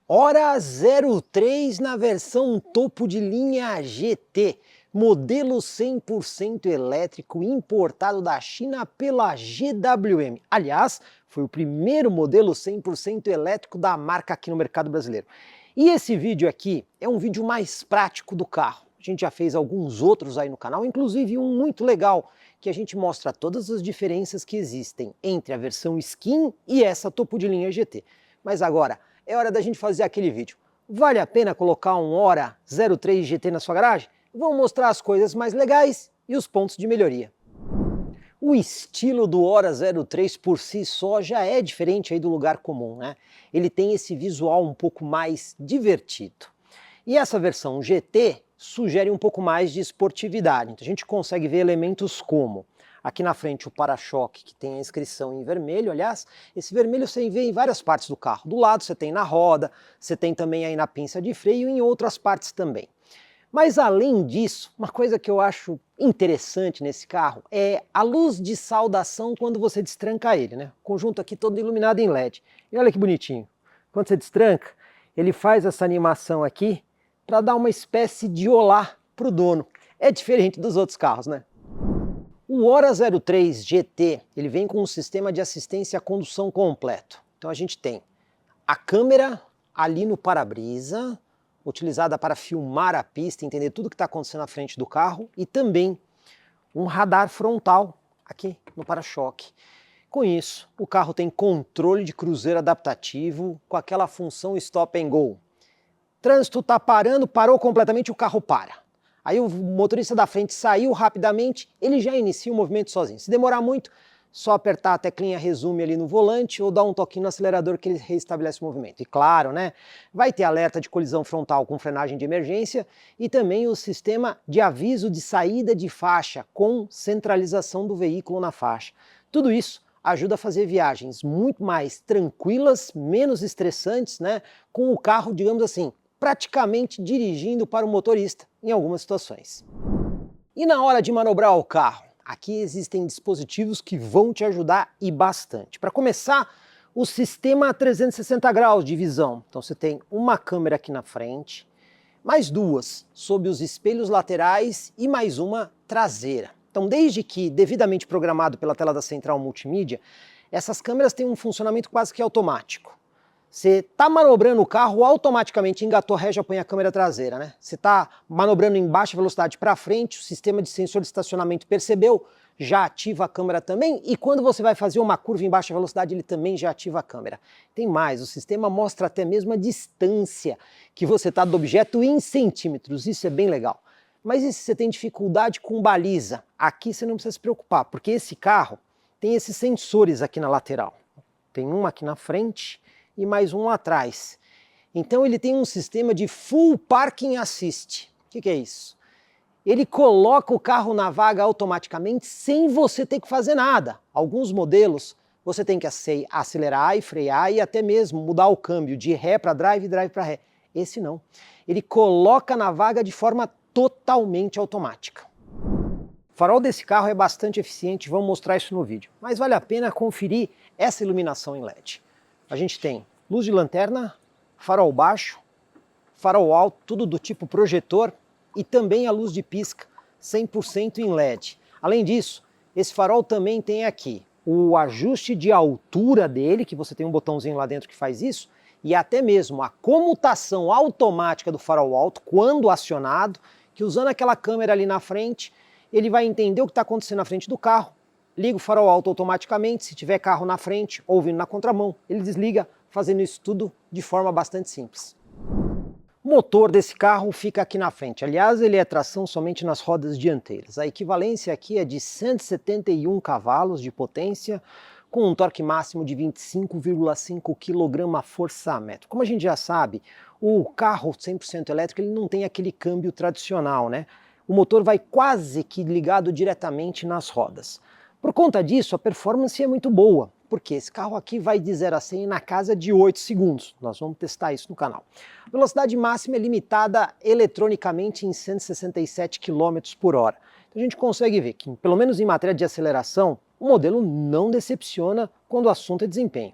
Hora 03 na versão topo de linha GT, modelo 100% elétrico importado da China pela GWM. Aliás, foi o primeiro modelo 100% elétrico da marca aqui no mercado brasileiro. E esse vídeo aqui é um vídeo mais prático do carro. A gente já fez alguns outros aí no canal, inclusive um muito legal, que a gente mostra todas as diferenças que existem entre a versão Skin e essa topo de linha GT. Mas agora, é hora da gente fazer aquele vídeo. Vale a pena colocar um Hora 03 GT na sua garagem? Vamos mostrar as coisas mais legais e os pontos de melhoria. O estilo do Hora 03 por si só já é diferente aí do lugar comum, né? Ele tem esse visual um pouco mais divertido. E essa versão GT sugere um pouco mais de esportividade. Então a gente consegue ver elementos como aqui na frente o para-choque, que tem a inscrição em vermelho, aliás, esse vermelho você vê em várias partes do carro. Do lado você tem na roda, você tem também aí na pinça de freio e em outras partes também. Mas além disso, uma coisa que eu acho interessante nesse carro é a luz de saudação quando você destranca ele, né? O conjunto aqui todo iluminado em LED. E olha que bonitinho. Quando você destranca, ele faz essa animação aqui para dar uma espécie de olá para o dono. É diferente dos outros carros, né? O Hora 03 GT, ele vem com um sistema de assistência à condução completo. Então a gente tem a câmera ali no para-brisa, utilizada para filmar a pista, entender tudo o que está acontecendo na frente do carro, e também um radar frontal aqui no para-choque. Com isso, o carro tem controle de cruzeiro adaptativo com aquela função Stop and Go. Trânsito está parando, parou completamente, o carro para. Aí o motorista da frente saiu rapidamente, ele já inicia o movimento sozinho. Se demorar muito, só apertar a teclinha resume ali no volante ou dar um toquinho no acelerador que ele reestabelece o movimento. E claro, né, vai ter alerta de colisão frontal com frenagem de emergência e também o sistema de aviso de saída de faixa com centralização do veículo na faixa. Tudo isso ajuda a fazer viagens muito mais tranquilas, menos estressantes, né, com o carro, digamos assim, praticamente dirigindo para o motorista em algumas situações. E na hora de manobrar o carro? Aqui existem dispositivos que vão te ajudar e bastante. Para começar, o sistema 360 graus de visão. Então você tem uma câmera aqui na frente, mais duas sob os espelhos laterais e mais uma traseira. Então desde que devidamente programado pela tela da central multimídia, essas câmeras têm um funcionamento quase que automático. Você está manobrando o carro, automaticamente engatou a ré, já põe a câmera traseira, né? Você está manobrando em baixa velocidade para frente, o sistema de sensor de estacionamento percebeu, já ativa a câmera também, e quando você vai fazer uma curva em baixa velocidade, ele também já ativa a câmera. Tem mais, o sistema mostra até mesmo a distância que você está do objeto em centímetros, isso é bem legal. Mas e se você tem dificuldade com baliza? Aqui você não precisa se preocupar, porque esse carro tem esses sensores aqui na lateral. Tem um aqui na frente e mais um lá atrás. Então ele tem um sistema de Full Parking Assist. O que é isso? Ele coloca o carro na vaga automaticamente sem você ter que fazer nada. Alguns modelos você tem que acelerar e frear e até mesmo mudar o câmbio de ré para drive e drive para ré. Esse não. Ele coloca na vaga de forma totalmente automática. O farol desse carro é bastante eficiente, vamos mostrar isso no vídeo. Mas vale a pena conferir essa iluminação em LED. A gente tem luz de lanterna, farol baixo, farol alto, tudo do tipo projetor e também a luz de pisca 100% em LED. Além disso, esse farol também tem aqui o ajuste de altura dele, que você tem um botãozinho lá dentro que faz isso, e até mesmo a comutação automática do farol alto quando acionado, que usando aquela câmera ali na frente, ele vai entender o que está acontecendo na frente do carro, liga o farol alto automaticamente, se tiver carro na frente ou vindo na contramão, ele desliga, fazendo isso tudo de forma bastante simples. O motor desse carro fica aqui na frente, aliás ele é tração somente nas rodas dianteiras. A equivalência aqui é de 171 cavalos de potência, com um torque máximo de 25,5 kgfm. Como a gente já sabe, o carro 100% elétrico ele não tem aquele câmbio tradicional, né? O motor vai quase que ligado diretamente nas rodas. Por conta disso, a performance é muito boa, porque esse carro aqui vai de 0 a 100 na casa de 8 segundos. Nós vamos testar isso no canal. A velocidade máxima é limitada eletronicamente em 167 km por hora. Então a gente consegue ver que, pelo menos em matéria de aceleração, o modelo não decepciona quando o assunto é desempenho.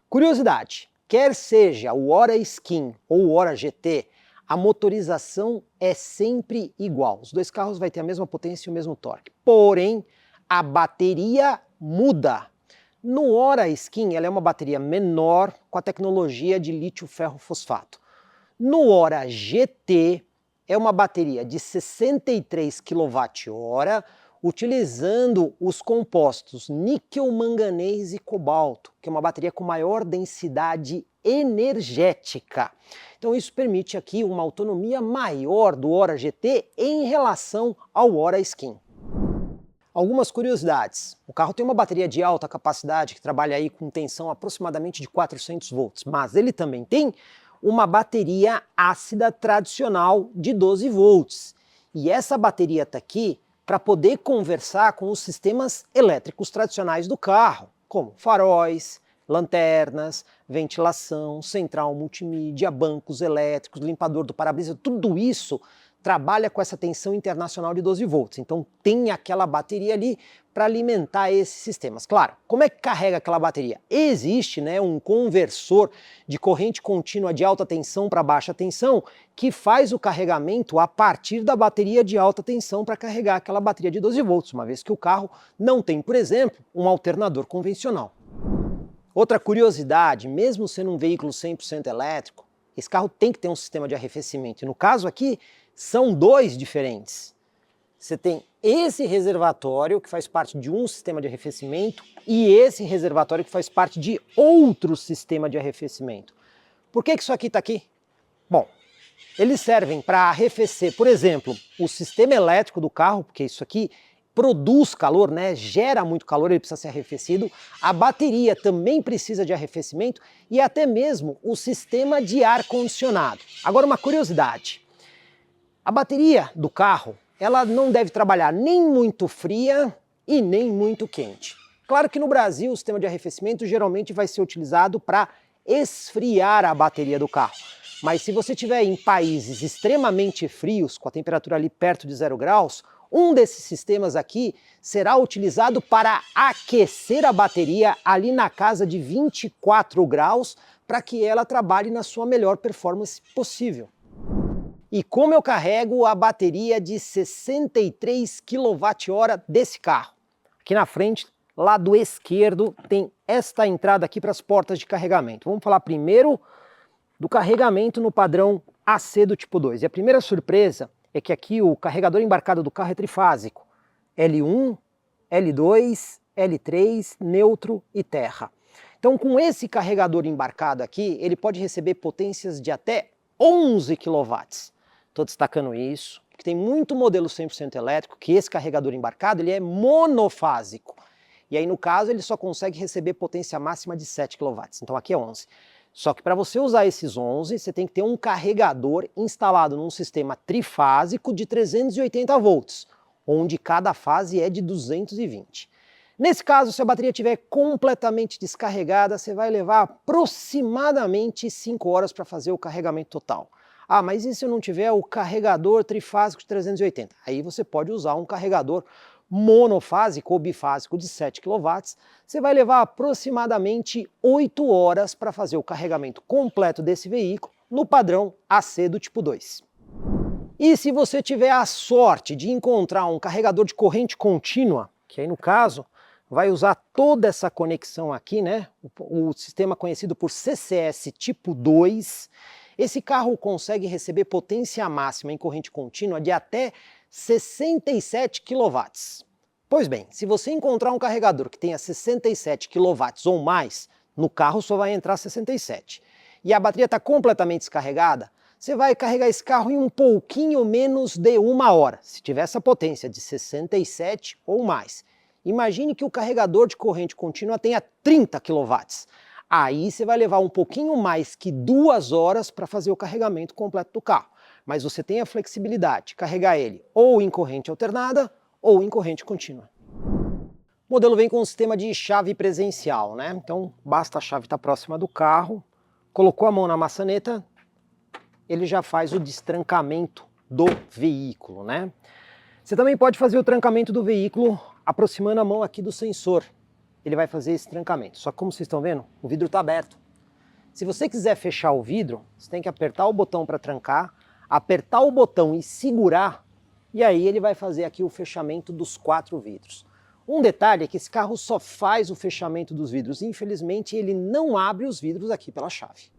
Curiosidade, Quer seja o Hora Skin ou o Hora GT, a motorização é sempre igual. Os dois carros vão ter a mesma potência e o mesmo torque. Porém, a bateria muda. No Hora Skin, ela é uma bateria menor com a tecnologia de lítio-ferro-fosfato. No Hora GT, é uma bateria de 63 kWh, utilizando os compostos níquel, manganês e cobalto, que é uma bateria com maior densidade energética. Então isso permite aqui uma autonomia maior do Hora GT em relação ao Hora Skin. Algumas curiosidades. O carro tem uma bateria de alta capacidade que trabalha aí com tensão aproximadamente de 400 volts, mas ele também tem uma bateria ácida tradicional de 12 volts. E essa bateria está aqui para poder conversar com os sistemas elétricos tradicionais do carro, como faróis, lanternas, ventilação, central multimídia, bancos elétricos, limpador do para-brisa, tudo isso trabalha com essa tensão internacional de 12 volts. Então tem aquela bateria ali para alimentar esses sistemas. Claro, como é que carrega aquela bateria? Existe, né, um conversor de corrente contínua de alta tensão para baixa tensão que faz o carregamento a partir da bateria de alta tensão para carregar aquela bateria de 12 volts, uma vez que o carro não tem, por exemplo, um alternador convencional. Outra curiosidade, mesmo sendo um veículo 100% elétrico, esse carro tem que ter um sistema de arrefecimento. E no caso aqui, são dois diferentes. Você tem esse reservatório, que faz parte de um sistema de arrefecimento, e esse reservatório que faz parte de outro sistema de arrefecimento. Por que isso aqui está aqui? Bom, eles servem para arrefecer, por exemplo, o sistema elétrico do carro, porque isso aqui produz calor, né? Gera muito calor, ele precisa ser arrefecido. A bateria também precisa de arrefecimento e até mesmo o sistema de ar-condicionado. Agora uma curiosidade, a bateria do carro, ela não deve trabalhar nem muito fria e nem muito quente. Claro que no Brasil o sistema de arrefecimento geralmente vai ser utilizado para esfriar a bateria do carro. Mas se você estiver em países extremamente frios, com a temperatura ali perto de 0 graus, um desses sistemas aqui será utilizado para aquecer a bateria ali na casa de 24 graus para que ela trabalhe na sua melhor performance possível. E como eu carrego a bateria de 63 kWh desse carro? Aqui na frente, lado esquerdo, tem esta entrada aqui para as portas de carregamento. Vamos falar primeiro do carregamento no padrão AC do tipo 2. E a primeira surpresa é que aqui o carregador embarcado do carro é trifásico. L1, L2, L3, neutro e terra. Então com esse carregador embarcado aqui, ele pode receber potências de até 11 kW. Estou destacando isso, porque tem muito modelo 100% elétrico que esse carregador embarcado ele é monofásico. E aí no caso ele só consegue receber potência máxima de 7 kW. Então aqui é 11. Só que para você usar esses 11, você tem que ter um carregador instalado num sistema trifásico de 380 volts, onde cada fase é de 220. Nesse caso, se a bateria estiver completamente descarregada, você vai levar aproximadamente 5 horas para fazer o carregamento total. Ah, mas e se eu não tiver o carregador trifásico de 380? Aí você pode usar um carregador monofásico ou bifásico de 7 kW, você vai levar aproximadamente 8 horas para fazer o carregamento completo desse veículo no padrão AC do tipo 2. E se você tiver a sorte de encontrar um carregador de corrente contínua, que aí no caso vai usar toda essa conexão aqui, né? O sistema conhecido por CCS tipo 2, esse carro consegue receber potência máxima em corrente contínua de até 67 kW. Pois bem, se você encontrar um carregador que tenha 67 kW ou mais, no carro só vai entrar 67. E a bateria está completamente descarregada, você vai carregar esse carro em um pouquinho menos de 1 hora, se tiver essa potência de 67 ou mais. Imagine que o carregador de corrente contínua tenha 30 kW. Aí você vai levar um pouquinho mais que 2 horas para fazer o carregamento completo do carro. Mas você tem a flexibilidade de carregar ele ou em corrente alternada ou em corrente contínua. O modelo vem com um sistema de chave presencial, né? Então basta a chave estar próxima do carro, colocou a mão na maçaneta, ele já faz o destrancamento do veículo, né? Você também pode fazer o trancamento do veículo aproximando a mão aqui do sensor. Ele vai fazer esse trancamento. Só que como vocês estão vendo, o vidro está aberto. Se você quiser fechar o vidro, você tem que apertar o botão para trancar, apertar o botão e segurar, e aí ele vai fazer aqui o fechamento dos 4 vidros. Um detalhe é que esse carro só faz o fechamento dos vidros, infelizmente ele não abre os vidros aqui pela chave.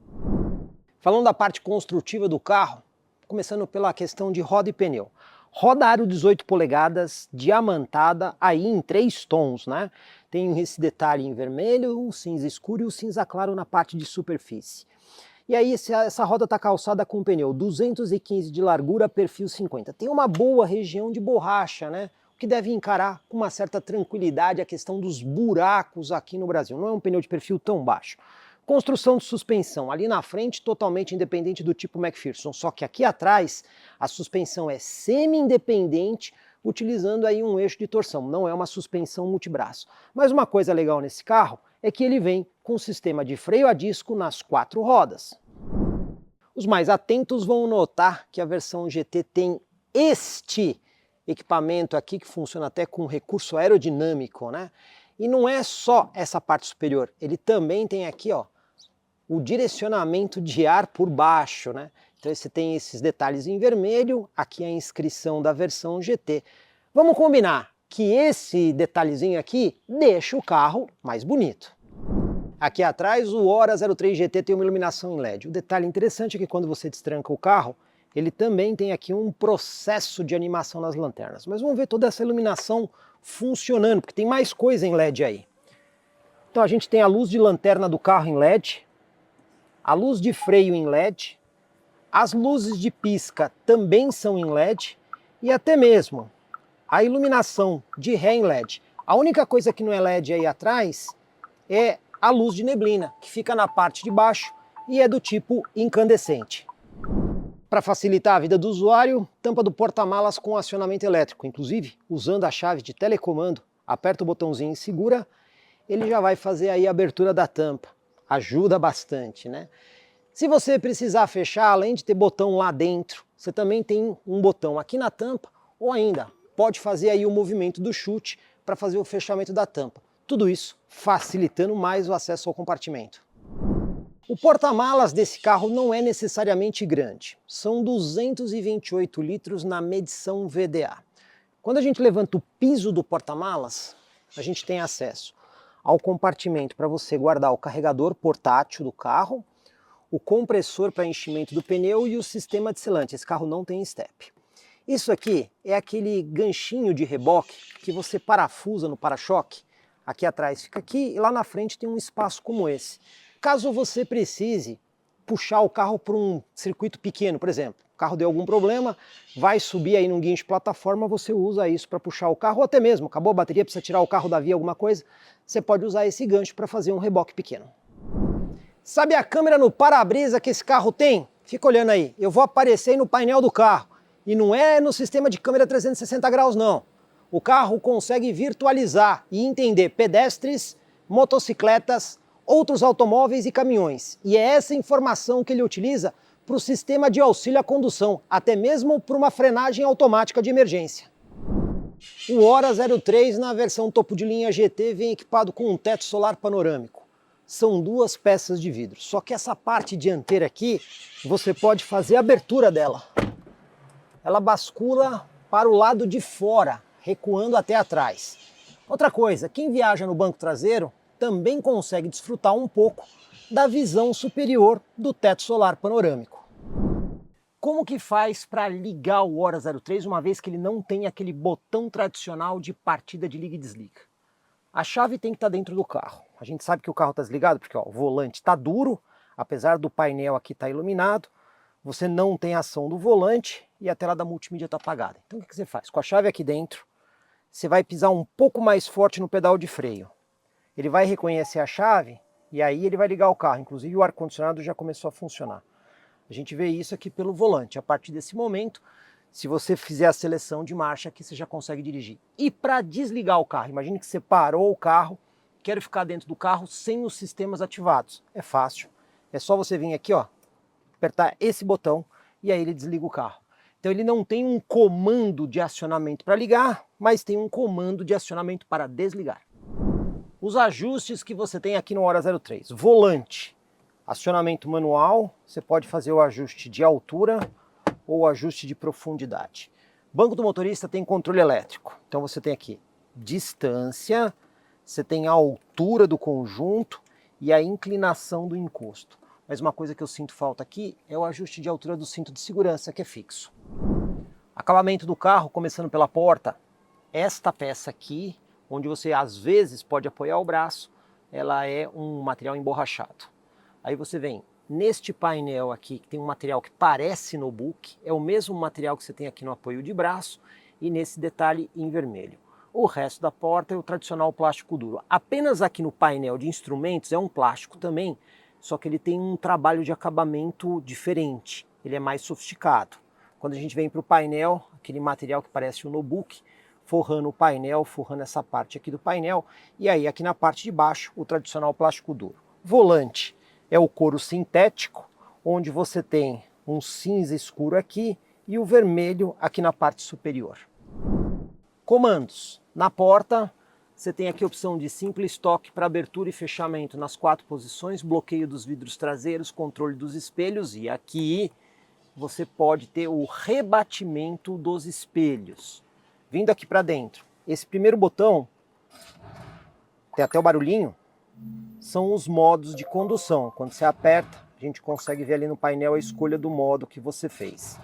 Falando da parte construtiva do carro, começando pela questão de roda e pneu. Roda aro 18 polegadas, diamantada, aí em 3 tons, né? Tem esse detalhe em vermelho, um cinza escuro e o cinza claro na parte de superfície. E aí essa roda está calçada com pneu 215 de largura, perfil 50. Tem uma boa região de borracha, né? O que deve encarar com uma certa tranquilidade a questão dos buracos aqui no Brasil. Não é um pneu de perfil tão baixo. Construção de suspensão, ali na frente totalmente independente do tipo McPherson, só que aqui atrás a suspensão é semi-independente, utilizando aí um eixo de torção, não é uma suspensão multibraço. Mas uma coisa legal nesse carro é que ele vem com um sistema de freio a disco nas 4 rodas. Os mais atentos vão notar que a versão GT tem este equipamento aqui que funciona até com recurso aerodinâmico, né? E não é só essa parte superior, ele também tem aqui, ó, o direcionamento de ar por baixo, né? Então você tem esses detalhes em vermelho, aqui a inscrição da versão GT. Vamos combinar que esse detalhezinho aqui deixa o carro mais bonito. Aqui atrás o Hora 03 GT tem uma iluminação em LED. O detalhe interessante é que quando você destranca o carro, ele também tem aqui um processo de animação nas lanternas. Mas vamos ver toda essa iluminação funcionando, porque tem mais coisa em LED aí. Então a gente tem a luz de lanterna do carro em LED, a luz de freio em LED, as luzes de pisca também são em LED e até mesmo a iluminação de ré em LED. A única coisa que não é LED aí atrás é a luz de neblina, que fica na parte de baixo e é do tipo incandescente. Para facilitar a vida do usuário, tampa do porta-malas com acionamento elétrico. Inclusive, usando a chave de telecomando, aperta o botãozinho e segura, ele já vai fazer aí a abertura da tampa. Ajuda bastante, né? Se você precisar fechar, além de ter botão lá dentro, você também tem um botão aqui na tampa, ou ainda pode fazer aí o movimento do chute para fazer o fechamento da tampa. Tudo isso facilitando mais o acesso ao compartimento. O porta-malas desse carro não é necessariamente grande, são 228 litros na medição VDA. Quando a gente levanta o piso do porta-malas, a gente tem acesso ao compartimento para você guardar o carregador portátil do carro, o compressor para enchimento do pneu e o sistema de selante. Esse carro não tem step. Isso aqui é aquele ganchinho de reboque que você parafusa no para-choque. Aqui atrás fica aqui e lá na frente tem um espaço como esse. Caso você precise puxar o carro para um circuito pequeno, por exemplo, o carro deu algum problema, vai subir aí num guincho de plataforma, você usa isso para puxar o carro, ou até mesmo, acabou a bateria, precisa tirar o carro da via, alguma coisa, você pode usar esse gancho para fazer um reboque pequeno. Sabe a câmera no para-brisa que esse carro tem? Fica olhando aí, eu vou aparecer aí no painel do carro, e não é no sistema de câmera 360 graus não. O carro consegue virtualizar e entender pedestres, motocicletas, outros automóveis e caminhões. E é essa informação que ele utiliza para o sistema de auxílio à condução, até mesmo para uma frenagem automática de emergência. O Hora 03 na versão topo de linha GT vem equipado com um teto solar panorâmico. São 2 peças de vidro, só que essa parte dianteira aqui, você pode fazer a abertura dela. Ela bascula para o lado de fora, recuando até atrás. Outra coisa, quem viaja no banco traseiro também consegue desfrutar um pouco da visão superior do teto solar panorâmico. Como que faz para ligar o Hora 03 uma vez que ele não tem aquele botão tradicional de partida de liga e desliga? A chave tem que estar dentro do carro. A gente sabe que o carro está desligado porque ó, o volante está duro, apesar do painel aqui estar iluminado, você não tem ação do volante e a tela da multimídia está apagada. Então o que você faz? Com a chave aqui dentro, você vai pisar um pouco mais forte no pedal de freio. Ele vai reconhecer a chave e aí ele vai ligar o carro. Inclusive o ar-condicionado já começou a funcionar. A gente vê isso aqui pelo volante. A partir desse momento, se você fizer a seleção de marcha aqui, você já consegue dirigir. E para desligar o carro, imagine que você parou o carro, quer ficar dentro do carro sem os sistemas ativados. É fácil. É só você vir aqui, ó, apertar esse botão e aí ele desliga o carro. Então ele não tem um comando de acionamento para ligar, mas tem um comando de acionamento para desligar. Os ajustes que você tem aqui no Hora 03. Volante. Acionamento manual, você pode fazer o ajuste de altura ou o ajuste de profundidade. Banco do motorista tem controle elétrico, então você tem aqui distância, você tem a altura do conjunto e a inclinação do encosto. Mas uma coisa que eu sinto falta aqui é o ajuste de altura do cinto de segurança, que é fixo. Acabamento do carro, começando pela porta, esta peça aqui, onde você às vezes pode apoiar o braço, ela é um material emborrachado. Aí você vem neste painel aqui, que tem um material que parece notebook, é o mesmo material que você tem aqui no apoio de braço e nesse detalhe em vermelho. O resto da porta é o tradicional plástico duro. Apenas aqui no painel de instrumentos é um plástico também, só que ele tem um trabalho de acabamento diferente, ele é mais sofisticado. Quando a gente vem para o painel, aquele material que parece um notebook, forrando o painel, forrando essa parte aqui do painel, e aí aqui na parte de baixo o tradicional plástico duro. Volante é o couro sintético, onde você tem um cinza escuro aqui e o vermelho aqui na parte superior. Comandos. Na porta, você tem aqui a opção de simples toque para abertura e fechamento nas 4 posições, bloqueio dos vidros traseiros, controle dos espelhos e aqui você pode ter o rebatimento dos espelhos. Vindo aqui para dentro, esse primeiro botão, tem até o barulhinho, são os modos de condução. Quando você aperta, a gente consegue ver ali no painel a escolha do modo que você fez.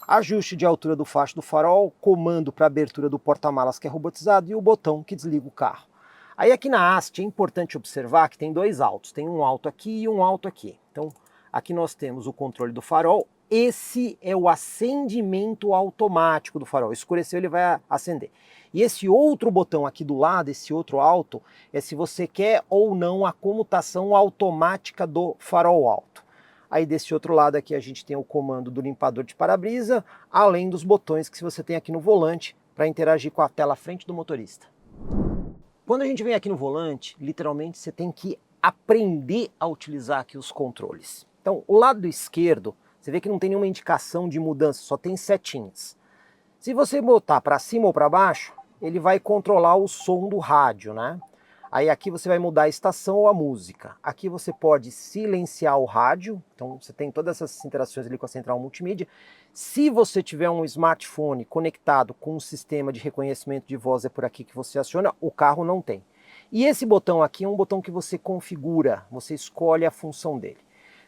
Ajuste de altura do facho do farol, comando para abertura do porta-malas que é robotizado e o botão que desliga o carro. Aí aqui na haste é importante observar que tem 2 altos, tem um alto aqui e um alto aqui. Então aqui nós temos o controle do farol, esse é o acendimento automático do farol, escureceu ele vai acender. E esse outro botão aqui do lado, esse outro alto, é se você quer ou não a comutação automática do farol alto. Aí desse outro lado aqui a gente tem o comando do limpador de para-brisa, além dos botões que você tem aqui no volante para interagir com a tela frente do motorista. Quando a gente vem aqui no volante, literalmente você tem que aprender a utilizar aqui os controles. Então o lado esquerdo, você vê que não tem nenhuma indicação de mudança, só tem setinhas. Se você botar para cima ou para baixo, ele vai controlar o som do rádio, né? Aí aqui você vai mudar a estação ou a música. Aqui você pode silenciar o rádio, então você tem todas essas interações ali com a central multimídia. Se você tiver um smartphone conectado com um sistema de reconhecimento de voz, é por aqui que você aciona, o carro não tem. E esse botão aqui é um botão que você configura, você escolhe a função dele.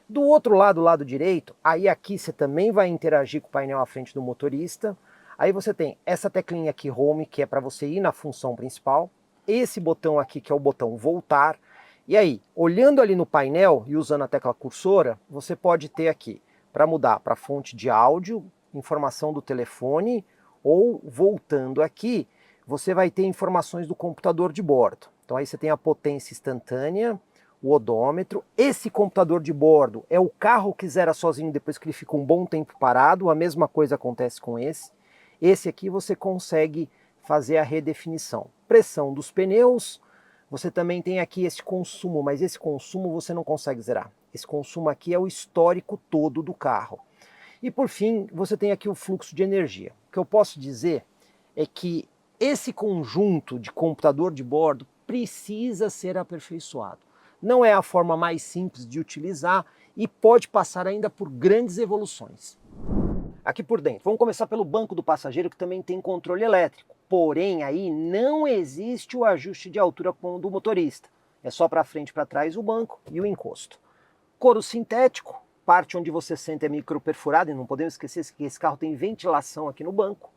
Do outro lado, o lado direito, aí aqui você também vai interagir com o painel à frente do motorista. Aí você tem essa teclinha aqui, Home, que é para você ir na função principal. Esse botão aqui, que é o botão voltar. E aí, olhando ali no painel e usando a tecla cursora, você pode ter aqui, para mudar para fonte de áudio, informação do telefone, ou voltando aqui, você vai ter informações do computador de bordo. Então aí você tem a potência instantânea, o odômetro. Esse computador de bordo é o carro que zera sozinho depois que ele fica um bom tempo parado, a mesma coisa acontece com esse. Esse aqui você consegue fazer a redefinição. Pressão dos pneus, você também tem aqui esse consumo, mas esse consumo você não consegue zerar. Esse consumo aqui é o histórico todo do carro. E por fim, você tem aqui o fluxo de energia. O que eu posso dizer é que esse conjunto de computador de bordo precisa ser aperfeiçoado. Não é a forma mais simples de utilizar e pode passar ainda por grandes evoluções. Aqui por dentro, vamos começar pelo banco do passageiro, que também tem controle elétrico. Porém, aí não existe o ajuste de altura como o do motorista. É só para frente e para trás o banco e o encosto. Couro sintético, parte onde você senta é microperfurada, e não podemos esquecer que esse carro tem ventilação aqui no banco.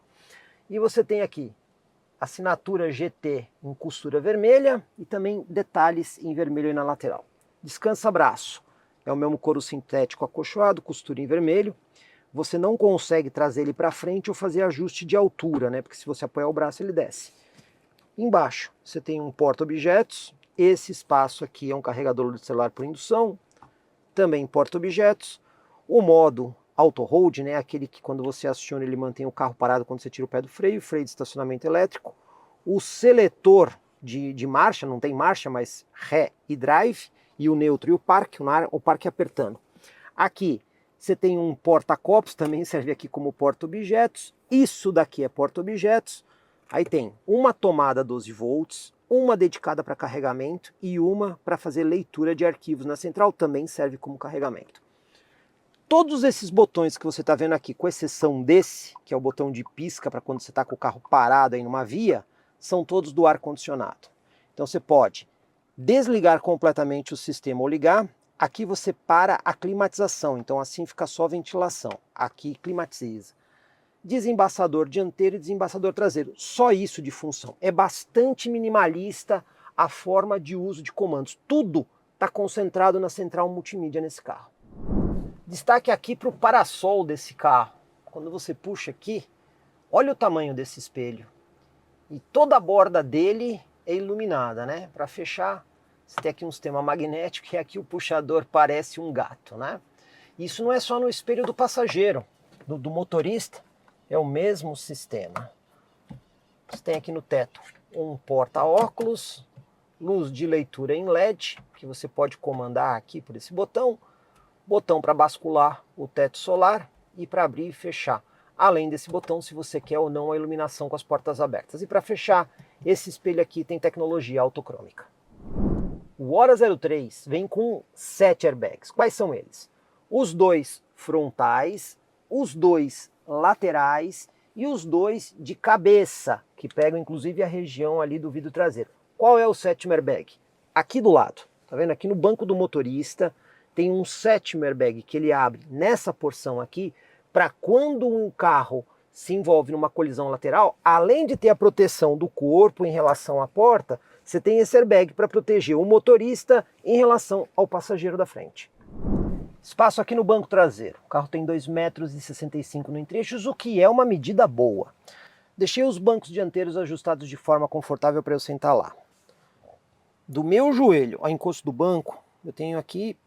E você tem aqui assinatura GT em costura vermelha e também detalhes em vermelho aí na lateral. Descansa-braço, é o mesmo couro sintético acolchoado, costura em vermelho. Você não consegue trazer ele para frente ou fazer ajuste de altura, né? Porque se você apoiar o braço ele desce. Embaixo você tem um porta-objetos, esse espaço aqui é um carregador de celular por indução, também porta-objetos. O modo auto-hold, né? Aquele que quando você aciona ele mantém o carro parado quando você tira o pé do freio, freio de estacionamento elétrico. O seletor de marcha, não tem marcha, mas ré e drive, e o neutro e o parque apertando. Aqui você tem um porta-copos, também serve aqui como porta-objetos. Isso daqui é porta-objetos. Aí tem uma tomada 12 volts, uma dedicada para carregamento e uma para fazer leitura de arquivos na central, também serve como carregamento. Todos esses botões que você está vendo aqui, com exceção desse, que é o botão de pisca para quando você está com o carro parado aí numa via, são todos do ar-condicionado. Então você pode desligar completamente o sistema ou ligar. Aqui você para a climatização, então assim fica só ventilação. Aqui climatiza. Desembaçador dianteiro e desembaçador traseiro. Só isso de função. É bastante minimalista a forma de uso de comandos. Tudo está concentrado na central multimídia nesse carro. Destaque aqui para o parasol desse carro. Quando você puxa aqui, olha o tamanho desse espelho. E toda a borda dele é iluminada, né? Para fechar, você tem aqui um sistema magnético e aqui o puxador parece um gato, né? Isso não é só no espelho do passageiro, do motorista, é o mesmo sistema. Você tem aqui no teto um porta-óculos, luz de leitura em LED, que você pode comandar aqui por esse botão para bascular o teto solar e para abrir e fechar. Além desse botão, se você quer ou não a iluminação com as portas abertas. E para fechar, esse espelho aqui tem tecnologia autocrômica. O Hora 03 vem com 7 airbags. Quais são eles? Os 2 frontais, os 2 laterais e os 2 de cabeça, que pegam inclusive a região ali do vidro traseiro. Qual é o 7º airbag? Aqui do lado. Tá vendo? Aqui no banco do motorista tem um 7º airbag que ele abre nessa porção aqui, para quando um carro se envolve numa colisão lateral, além de ter a proteção do corpo em relação à porta, você tem esse airbag para proteger o motorista em relação ao passageiro da frente. Espaço aqui no banco traseiro. O carro tem 2,65 m no entre-eixos, o que é uma medida boa. Deixei os bancos dianteiros ajustados de forma confortável para eu sentar lá. Do meu joelho ao encosto do banco, eu tenho aqui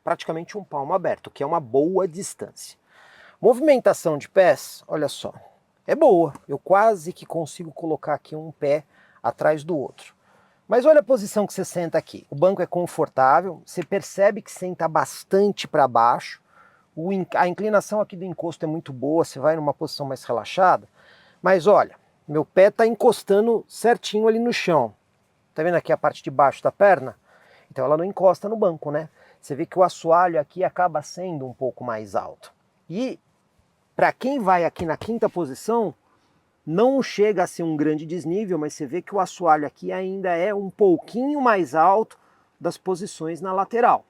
praticamente um palmo aberto, que é uma boa distância. Movimentação de pés, olha só, é boa. Eu quase que consigo colocar aqui um pé atrás do outro. Mas olha a posição que você senta aqui. O banco é confortável, você percebe que senta bastante para baixo. A inclinação aqui do encosto é muito boa, você vai numa posição mais relaxada. Mas olha, meu pé está encostando certinho ali no chão. Tá vendo aqui a parte de baixo da perna? Então ela não encosta no banco, né? Você vê que o assoalho aqui acaba sendo um pouco mais alto. E para quem vai aqui na 5ª posição, não chega a ser um grande desnível, mas você vê que o assoalho aqui ainda é um pouquinho mais alto das posições na lateral.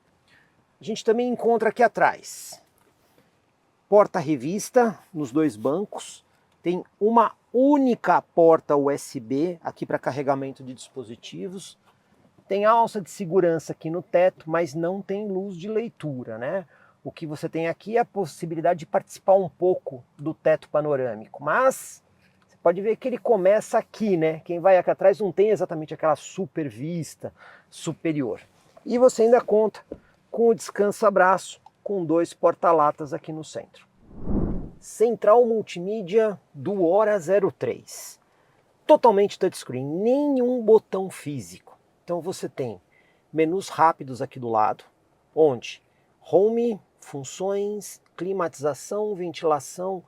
A gente também encontra aqui atrás porta-revista nos 2 bancos, tem uma única porta USB aqui para carregamento de dispositivos, tem alça de segurança aqui no teto, mas não tem luz de leitura, né? O que você tem aqui é a possibilidade de participar um pouco do teto panorâmico, mas você pode ver que ele começa aqui, né? Quem vai aqui atrás não tem exatamente aquela super vista superior. E você ainda conta com o descansa-braço, com 2 porta-latas aqui no centro. Central multimídia do Hora 03. Totalmente touchscreen, nenhum botão físico. Então você tem menus rápidos aqui do lado, onde home, funções, climatização, ventilação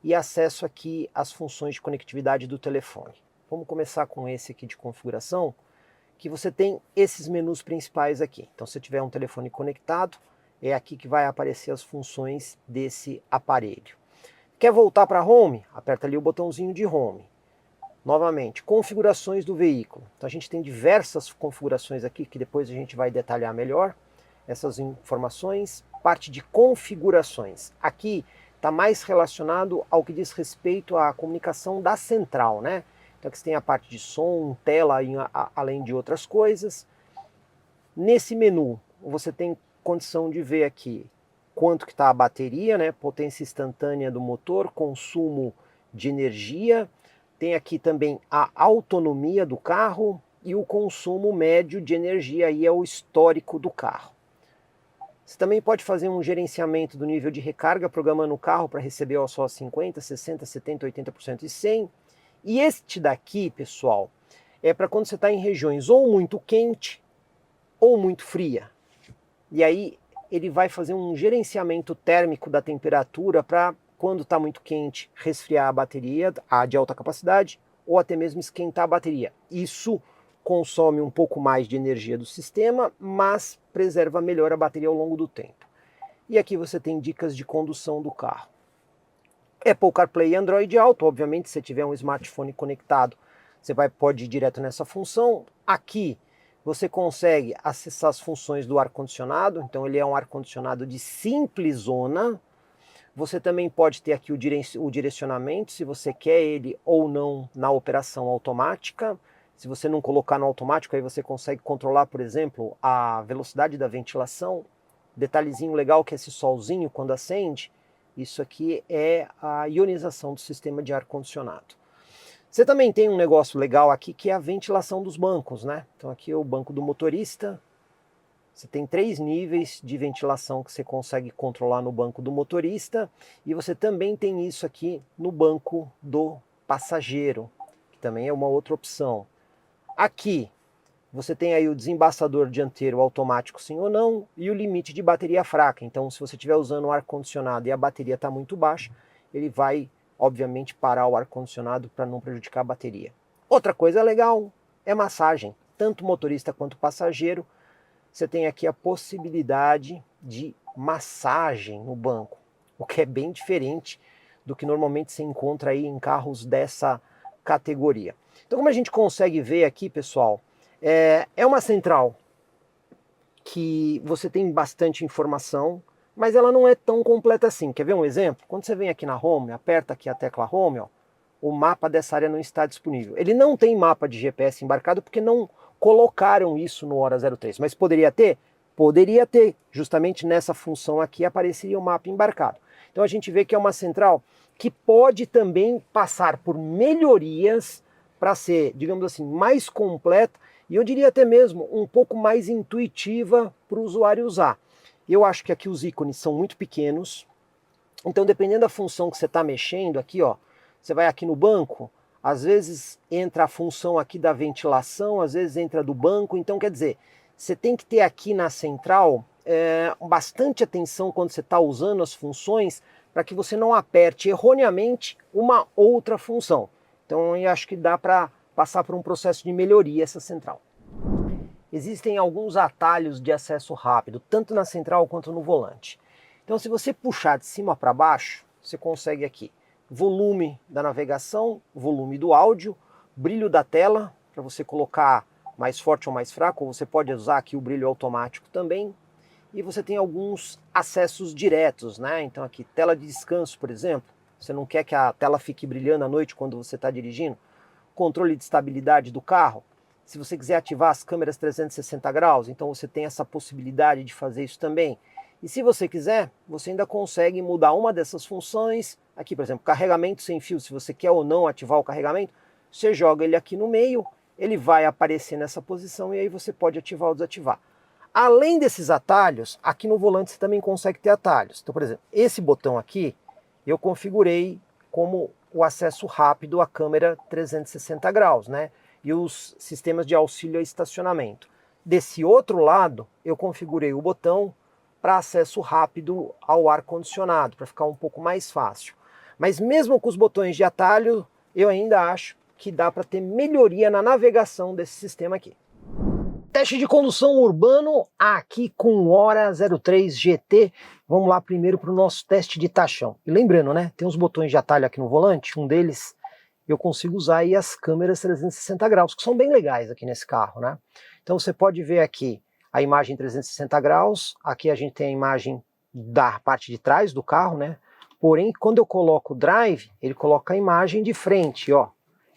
e acesso aqui às funções de conectividade do telefone. Vamos começar com esse aqui de configuração, que você tem esses menus principais aqui. Então se tiver um telefone conectado, é aqui que vai aparecer as funções desse aparelho. Quer voltar para home? Aperta ali o botãozinho de home. Novamente, configurações do veículo. Então a gente tem diversas configurações aqui que depois a gente vai detalhar melhor essas informações. Parte de configurações. Aqui está mais relacionado ao que diz respeito à comunicação da central, né? Então aqui você tem a parte de som, tela, além de outras coisas. Nesse menu você tem condição de ver aqui quanto que está a bateria, né? Potência instantânea do motor, consumo de energia. Tem aqui também a autonomia do carro e o consumo médio de energia, aí é o histórico do carro. Você também pode fazer um gerenciamento do nível de recarga, programando o carro para receber só 50%, 60%, 70%, 80% e 100%. E este daqui, pessoal, é para quando você está em regiões ou muito quente ou muito fria. E aí ele vai fazer um gerenciamento térmico da temperatura para, quando está muito quente, resfriar a bateria, a de alta capacidade, ou até mesmo esquentar a bateria. Isso consome um pouco mais de energia do sistema, mas preserva melhor a bateria ao longo do tempo. E aqui você tem dicas de condução do carro. Apple CarPlay e Android Auto, obviamente, se você tiver um smartphone conectado, você pode ir direto nessa função. Aqui você consegue acessar as funções do ar-condicionado, então ele é um ar-condicionado de simples zona. Você também pode ter aqui o direcionamento, se você quer ele ou não na operação automática. Se você não colocar no automático, aí você consegue controlar, por exemplo, a velocidade da ventilação. Detalhezinho legal que esse solzinho, quando acende, isso aqui é a ionização do sistema de ar-condicionado. Você também tem um negócio legal aqui que é a ventilação dos bancos, né? Então aqui é o banco do motorista. Você tem 3 níveis de ventilação que você consegue controlar no banco do motorista. E você também tem isso aqui no banco do passageiro, que também é uma outra opção. Aqui você tem aí o desembaçador dianteiro automático sim ou não e o limite de bateria fraca. Então se você estiver usando um ar-condicionado e a bateria está muito baixa, ele vai obviamente parar o ar-condicionado para não prejudicar a bateria. Outra coisa legal é massagem. Tanto motorista quanto passageiro, você tem aqui a possibilidade de massagem no banco, o que é bem diferente do que normalmente se encontra aí em carros dessa categoria. Então como a gente consegue ver aqui, pessoal, é uma central que você tem bastante informação, mas ela não é tão completa assim. Quer ver um exemplo? Quando você vem aqui na Home, aperta aqui a tecla Home, ó, o mapa dessa área não está disponível. Ele não tem mapa de GPS embarcado porque não colocaram isso no Hora 03, mas poderia ter? Poderia ter, justamente nessa função aqui apareceria o mapa embarcado. Então a gente vê que é uma central que pode também passar por melhorias para ser, digamos assim, mais completa e eu diria até mesmo um pouco mais intuitiva para o usuário usar. Eu acho que aqui os ícones são muito pequenos, então dependendo da função que você está mexendo aqui, ó, você vai aqui no banco, às vezes entra a função aqui da ventilação, às vezes entra do banco, então quer dizer, você tem que ter aqui na central bastante atenção quando você está usando as funções para que você não aperte erroneamente uma outra função. Então eu acho que dá para passar por um processo de melhoria essa central. Existem alguns atalhos de acesso rápido, tanto na central quanto no volante. Então se você puxar de cima para baixo, você consegue aqui volume da navegação, volume do áudio, brilho da tela, para você colocar mais forte ou mais fraco, ou você pode usar aqui o brilho automático também. E você tem alguns acessos diretos, né? Então aqui, tela de descanso, por exemplo, você não quer que a tela fique brilhando à noite quando você está dirigindo. Controle de estabilidade do carro. Se você quiser ativar as câmeras 360 graus, então você tem essa possibilidade de fazer isso também. E se você quiser, você ainda consegue mudar uma dessas funções. Aqui, por exemplo, carregamento sem fio, se você quer ou não ativar o carregamento, você joga ele aqui no meio, ele vai aparecer nessa posição e aí você pode ativar ou desativar. Além desses atalhos, aqui no volante você também consegue ter atalhos. Então, por exemplo, esse botão aqui, eu configurei como o acesso rápido à câmera 360 graus, né? E os sistemas de auxílio a estacionamento. Desse outro lado, eu configurei o botão para acesso rápido ao ar-condicionado, para ficar um pouco mais fácil. Mas mesmo com os botões de atalho, eu ainda acho que dá para ter melhoria na navegação desse sistema aqui. Teste de condução urbano aqui com o Hora 03 GT. Vamos lá primeiro para o nosso teste de tachão. E lembrando, né, tem uns botões de atalho aqui no volante, um deles eu consigo usar aí as câmeras 360 graus, que são bem legais aqui nesse carro, né? Então você pode ver aqui a imagem 360 graus, aqui a gente tem a imagem da parte de trás do carro, né? Porém, quando eu coloco o drive, ele coloca a imagem de frente, ó,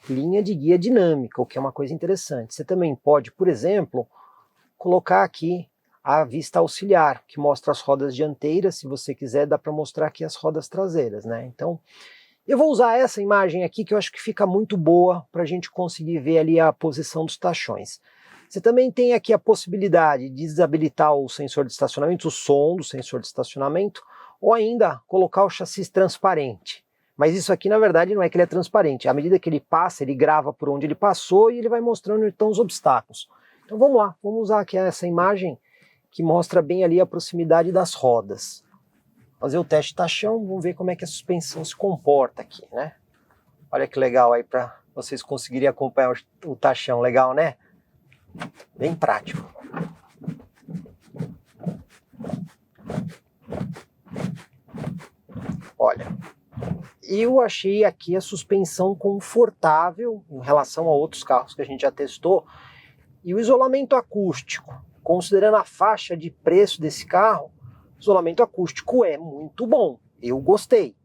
linha de guia dinâmica, o que é uma coisa interessante. Você também pode, por exemplo, colocar aqui a vista auxiliar, que mostra as rodas dianteiras, se você quiser dá para mostrar aqui as rodas traseiras, né? Então, eu vou usar essa imagem aqui que eu acho que fica muito boa para a gente conseguir ver ali a posição dos tachões. Você também tem aqui a possibilidade de desabilitar o sensor de estacionamento, o som do sensor de estacionamento, ou ainda colocar o chassi transparente. Mas isso aqui na verdade não é que ele é transparente, à medida que ele passa, ele grava por onde ele passou e ele vai mostrando então os obstáculos. Então vamos lá, vamos usar aqui essa imagem que mostra bem ali a proximidade das rodas. Fazer o teste de tachão, vamos ver como é que a suspensão se comporta aqui, né? Olha que legal aí para vocês conseguirem acompanhar o tachão, legal, né? Bem prático. Olha, eu achei aqui a suspensão confortável em relação a outros carros que a gente já testou. E o isolamento acústico, considerando a faixa de preço desse carro, o isolamento acústico é muito bom. Eu gostei.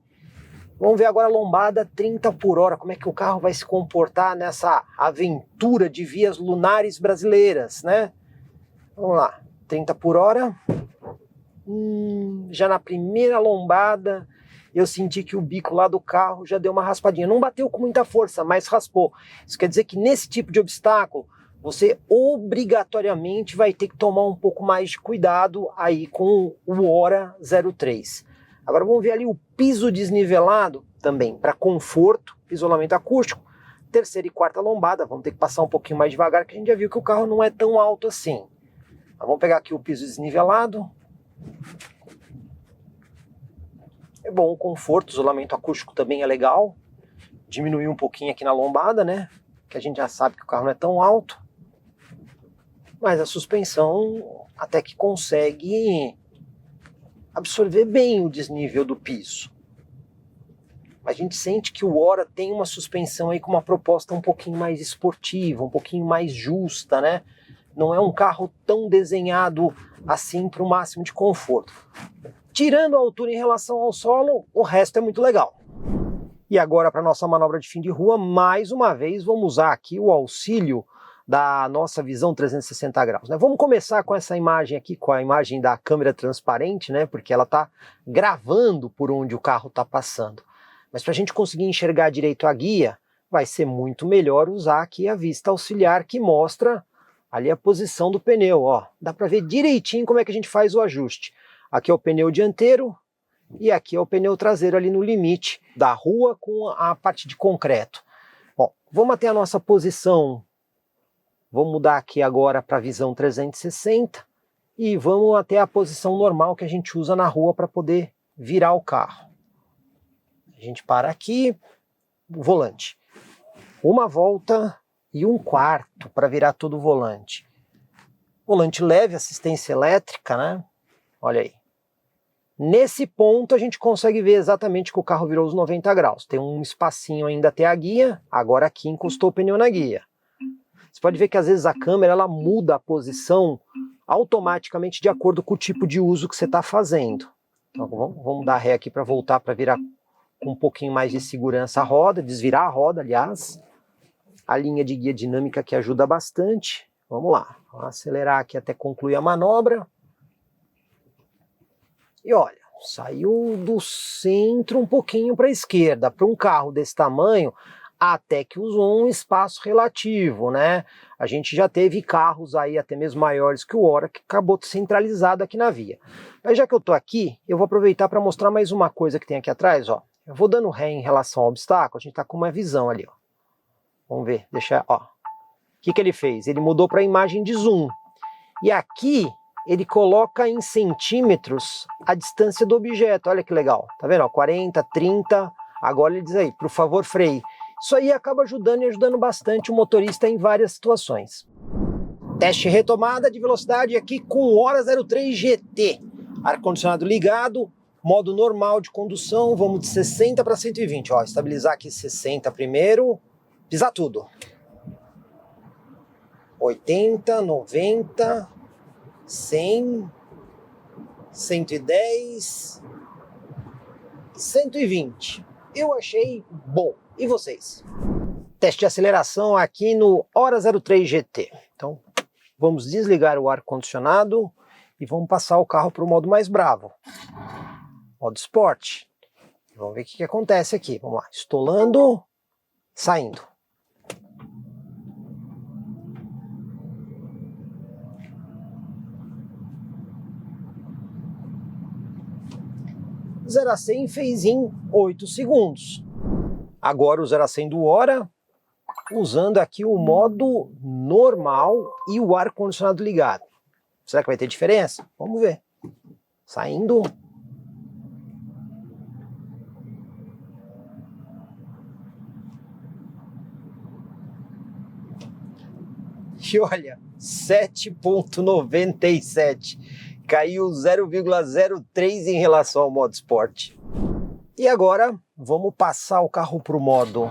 Vamos ver agora a lombada 30 por hora, como é que o carro vai se comportar nessa aventura de vias lunares brasileiras, né? Vamos lá, 30 por hora. Já na primeira lombada, eu senti que o bico lá do carro já deu uma raspadinha. Não bateu com muita força, mas raspou. Isso quer dizer que nesse tipo de obstáculo, você obrigatoriamente vai ter que tomar um pouco mais de cuidado aí com o Hora 03. Agora vamos ver ali o piso desnivelado também, para conforto, isolamento acústico. Terceira e quarta lombada, vamos ter que passar um pouquinho mais devagar, que a gente já viu que o carro não é tão alto assim. Mas vamos pegar aqui o piso desnivelado. É bom o conforto, isolamento acústico também é legal. Diminuir um pouquinho aqui na lombada, né? Que a gente já sabe que o carro não é tão alto. Mas a suspensão até que consegue absorver bem o desnível do piso. A gente sente que o Hora tem uma suspensão aí com uma proposta um pouquinho mais esportiva, um pouquinho mais justa, né? Não é um carro tão desenhado assim para o máximo de conforto. Tirando a altura em relação ao solo, o resto é muito legal. E agora, para nossa manobra de fim de rua, mais uma vez vamos usar aqui o auxílio da nossa visão 360 graus, né? Vamos começar com essa imagem aqui, com a imagem da câmera transparente, né? Porque ela está gravando por onde o carro está passando. Mas para a gente conseguir enxergar direito a guia, vai ser muito melhor usar aqui a vista auxiliar que mostra ali a posição do pneu, ó. Dá para ver direitinho como é que a gente faz o ajuste. Aqui é o pneu dianteiro e aqui é o pneu traseiro ali no limite da rua com a parte de concreto. Bom, vamos até a nossa posição. Vamos mudar aqui agora para a visão 360 e vamos até a posição normal que a gente usa na rua para poder virar o carro. A gente para aqui, o volante. Uma volta e um quarto para virar todo o volante. Volante leve, assistência elétrica, né? Olha aí. Nesse ponto a gente consegue ver exatamente que o carro virou os 90 graus. Tem um espacinho ainda até a guia, agora aqui encostou o pneu na guia. Você pode ver que às vezes a câmera ela muda a posição automaticamente de acordo com o tipo de uso que você está fazendo. Então vamos dar ré aqui para voltar para virar com um pouquinho mais de segurança a roda, desvirar a roda, aliás. A linha de guia dinâmica que ajuda bastante. Vamos lá, vamos acelerar aqui até concluir a manobra. E olha, saiu do centro um pouquinho para a esquerda. Para um carro desse tamanho, até que usou um espaço relativo, né? A gente já teve carros aí até mesmo maiores que o Hora que acabou centralizado aqui na via. Mas já que eu estou aqui, eu vou aproveitar para mostrar mais uma coisa que tem aqui atrás, ó. Eu vou dando ré em relação ao obstáculo, a gente está com uma visão ali, ó. Vamos ver, deixa, ó. O que ele fez? Ele mudou para a imagem de zoom. E aqui ele coloca em centímetros a distância do objeto. Olha que legal. Tá vendo? Ó, 40, 30. Agora ele diz aí, por favor, freie. Isso aí acaba ajudando e ajudando bastante o motorista em várias situações. Teste retomada de velocidade aqui com o Hora 03 GT. Ar-condicionado ligado, modo normal de condução. Vamos de 60 para 120. Ó, estabilizar aqui 60 primeiro. Pisar tudo. 80, 90, 100, 110, 120. Eu achei bom. E vocês? Teste de aceleração aqui no Hora 03 GT. Então, vamos desligar o ar-condicionado e vamos passar o carro para o modo mais bravo. Modo Sport. Vamos ver o que acontece aqui. Vamos lá. Estolando, saindo. Zero a 100 fez em 8 segundos. Agora o 0 a 100 do Hora, usando aqui o modo normal e o ar-condicionado ligado. Será que vai ter diferença? Vamos ver. Saindo. E olha, 7,97. Caiu 0,03 em relação ao modo Sport. E agora vamos passar o carro para o modo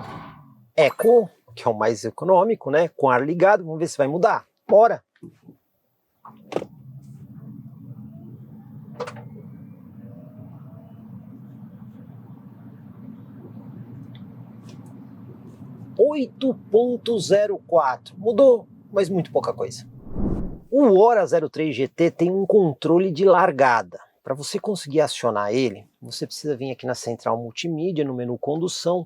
Eco, que é o mais econômico, né? Com ar ligado, vamos ver se vai mudar. Bora! (8.04) Mudou, mas muito pouca coisa. O Hora 03 GT tem um controle de largada. Para você conseguir acionar ele, você precisa vir aqui na central multimídia, no menu condução,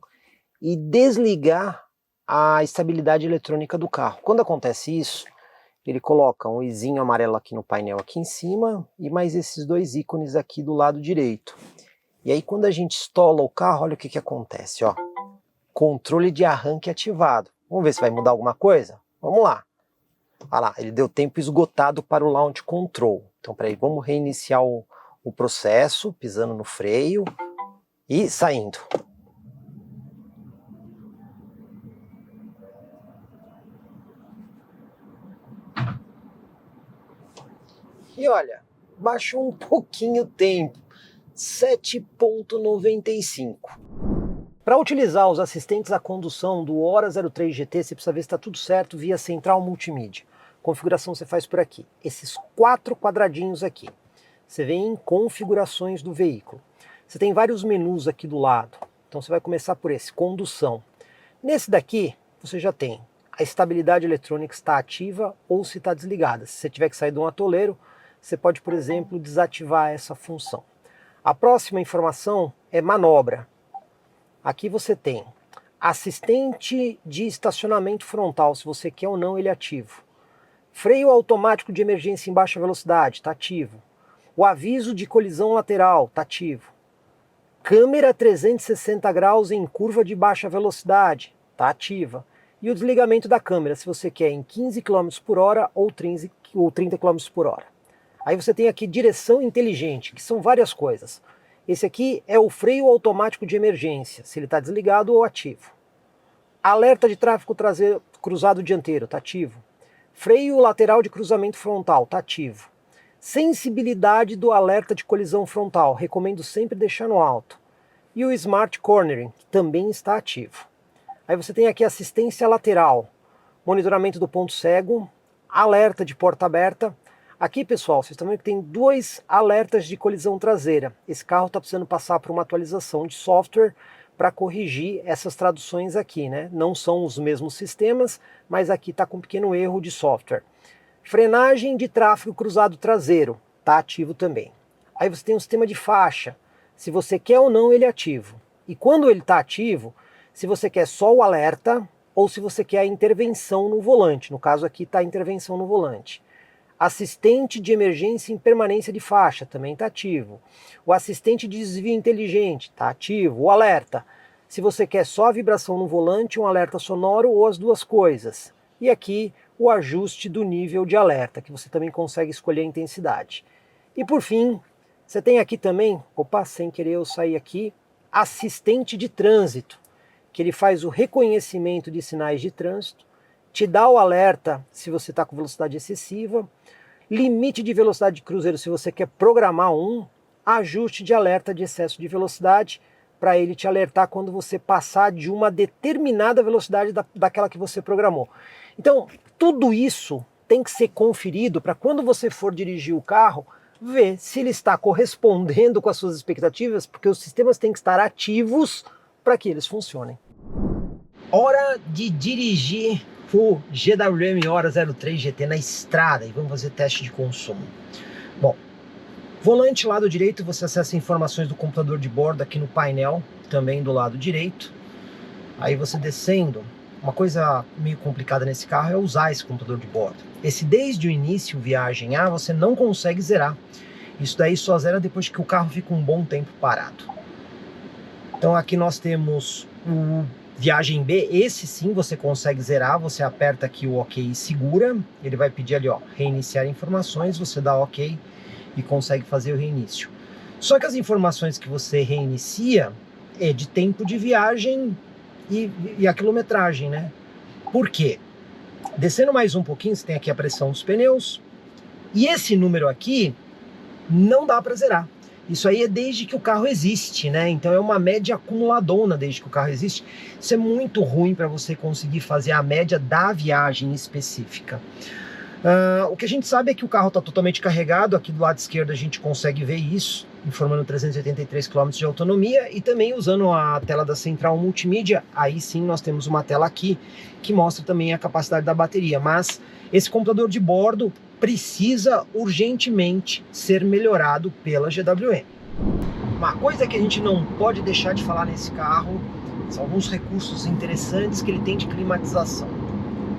e desligar a estabilidade eletrônica do carro. Quando acontece isso, ele coloca um izinho amarelo aqui no painel aqui em cima e mais esses dois ícones aqui do lado direito. E aí quando a gente estola o carro, olha o que acontece, ó. Controle de arranque ativado. Vamos ver se vai mudar alguma coisa? Vamos lá. Olha lá, ele deu tempo esgotado para o Launch Control. Então peraí, vamos reiniciar o processo, pisando no freio e saindo. E olha, baixou um pouquinho o tempo, 7,95. Para utilizar os assistentes à condução do Hora 03 GT, você precisa ver se está tudo certo via central multimídia. Configuração você faz por aqui. Esses 4 quadradinhos aqui. Você vem em configurações do veículo. Você tem vários menus aqui do lado. Então você vai começar por esse, condução. Nesse daqui, você já tem a estabilidade eletrônica está ativa ou se está desligada. Se você tiver que sair de um atoleiro, você pode, por exemplo, desativar essa função. A próxima informação é manobra. Aqui você tem assistente de estacionamento frontal, se você quer ou não ele ativo. Freio automático de emergência em baixa velocidade, está ativo. O aviso de colisão lateral, está ativo. Câmera 360 graus em curva de baixa velocidade, está ativa. E o desligamento da câmera, se você quer em 15 km por hora ou 30 km por hora. Aí você tem aqui direção inteligente, que são várias coisas. Esse aqui é o freio automático de emergência, se ele está desligado ou ativo. Alerta de tráfego traseiro, cruzado dianteiro, está ativo. Freio lateral de cruzamento frontal, está ativo. Sensibilidade do alerta de colisão frontal, recomendo sempre deixar no alto. E o Smart Cornering, que também está ativo. Aí você tem aqui assistência lateral, monitoramento do ponto cego, alerta de porta aberta. Aqui, pessoal, vocês estão vendo que tem 2 alertas de colisão traseira. Esse carro está precisando passar por uma atualização de software para corrigir essas traduções aqui, né? Não são os mesmos sistemas, mas aqui está com um pequeno erro de software. Frenagem de tráfego cruzado traseiro, está ativo também. Aí você tem um sistema de faixa, se você quer ou não ele é ativo. E quando ele está ativo, se você quer só o alerta ou se você quer a intervenção no volante. No caso aqui está a intervenção no volante. Assistente de emergência em permanência de faixa, também está ativo. O assistente de desvio inteligente, está ativo. O alerta, se você quer só a vibração no volante, um alerta sonoro ou as duas coisas. E aqui o ajuste do nível de alerta, que você também consegue escolher a intensidade. E por fim, você tem aqui também, opa, sem querer eu sair aqui, assistente de trânsito, que ele faz o reconhecimento de sinais de trânsito, te dá o alerta se você está com velocidade excessiva, limite de velocidade de cruzeiro se você quer programar ajuste de alerta de excesso de velocidade, para ele te alertar quando você passar de uma determinada velocidade daquela que você programou. Então, tudo isso tem que ser conferido para quando você for dirigir o carro, ver se ele está correspondendo com as suas expectativas, porque os sistemas têm que estar ativos para que eles funcionem. Hora de dirigir o GWM Hora 03 GT na estrada e vamos fazer teste de consumo. Bom, volante lado direito, você acessa informações do computador de bordo aqui no painel, também do lado direito. Aí você descendo, uma coisa meio complicada nesse carro é usar esse computador de bordo. Esse desde o início, viagem A, você não consegue zerar. Isso daí só zera depois que o carro fica um bom tempo parado. Então aqui nós temos o viagem B, esse sim você consegue zerar, você aperta aqui o OK e segura, ele vai pedir ali, ó, reiniciar informações, você dá OK e consegue fazer o reinício. Só que as informações que você reinicia é de tempo de viagem e a quilometragem, né? Por quê? Descendo mais um pouquinho, você tem aqui a pressão dos pneus. E esse número aqui não dá para zerar. Isso aí é desde que o carro existe, né? Então é uma média acumuladona desde que o carro existe. Isso é muito ruim para você conseguir fazer a média da viagem específica. O que a gente sabe é que o carro está totalmente carregado. Aqui do lado esquerdo a gente consegue ver isso, informando 383 km de autonomia, e também usando a tela da central multimídia, aí sim nós temos uma tela aqui que mostra também a capacidade da bateria. Mas esse computador de bordo precisa urgentemente ser melhorado pela GWM. Uma coisa que a gente não pode deixar de falar nesse carro são alguns recursos interessantes que ele tem de climatização.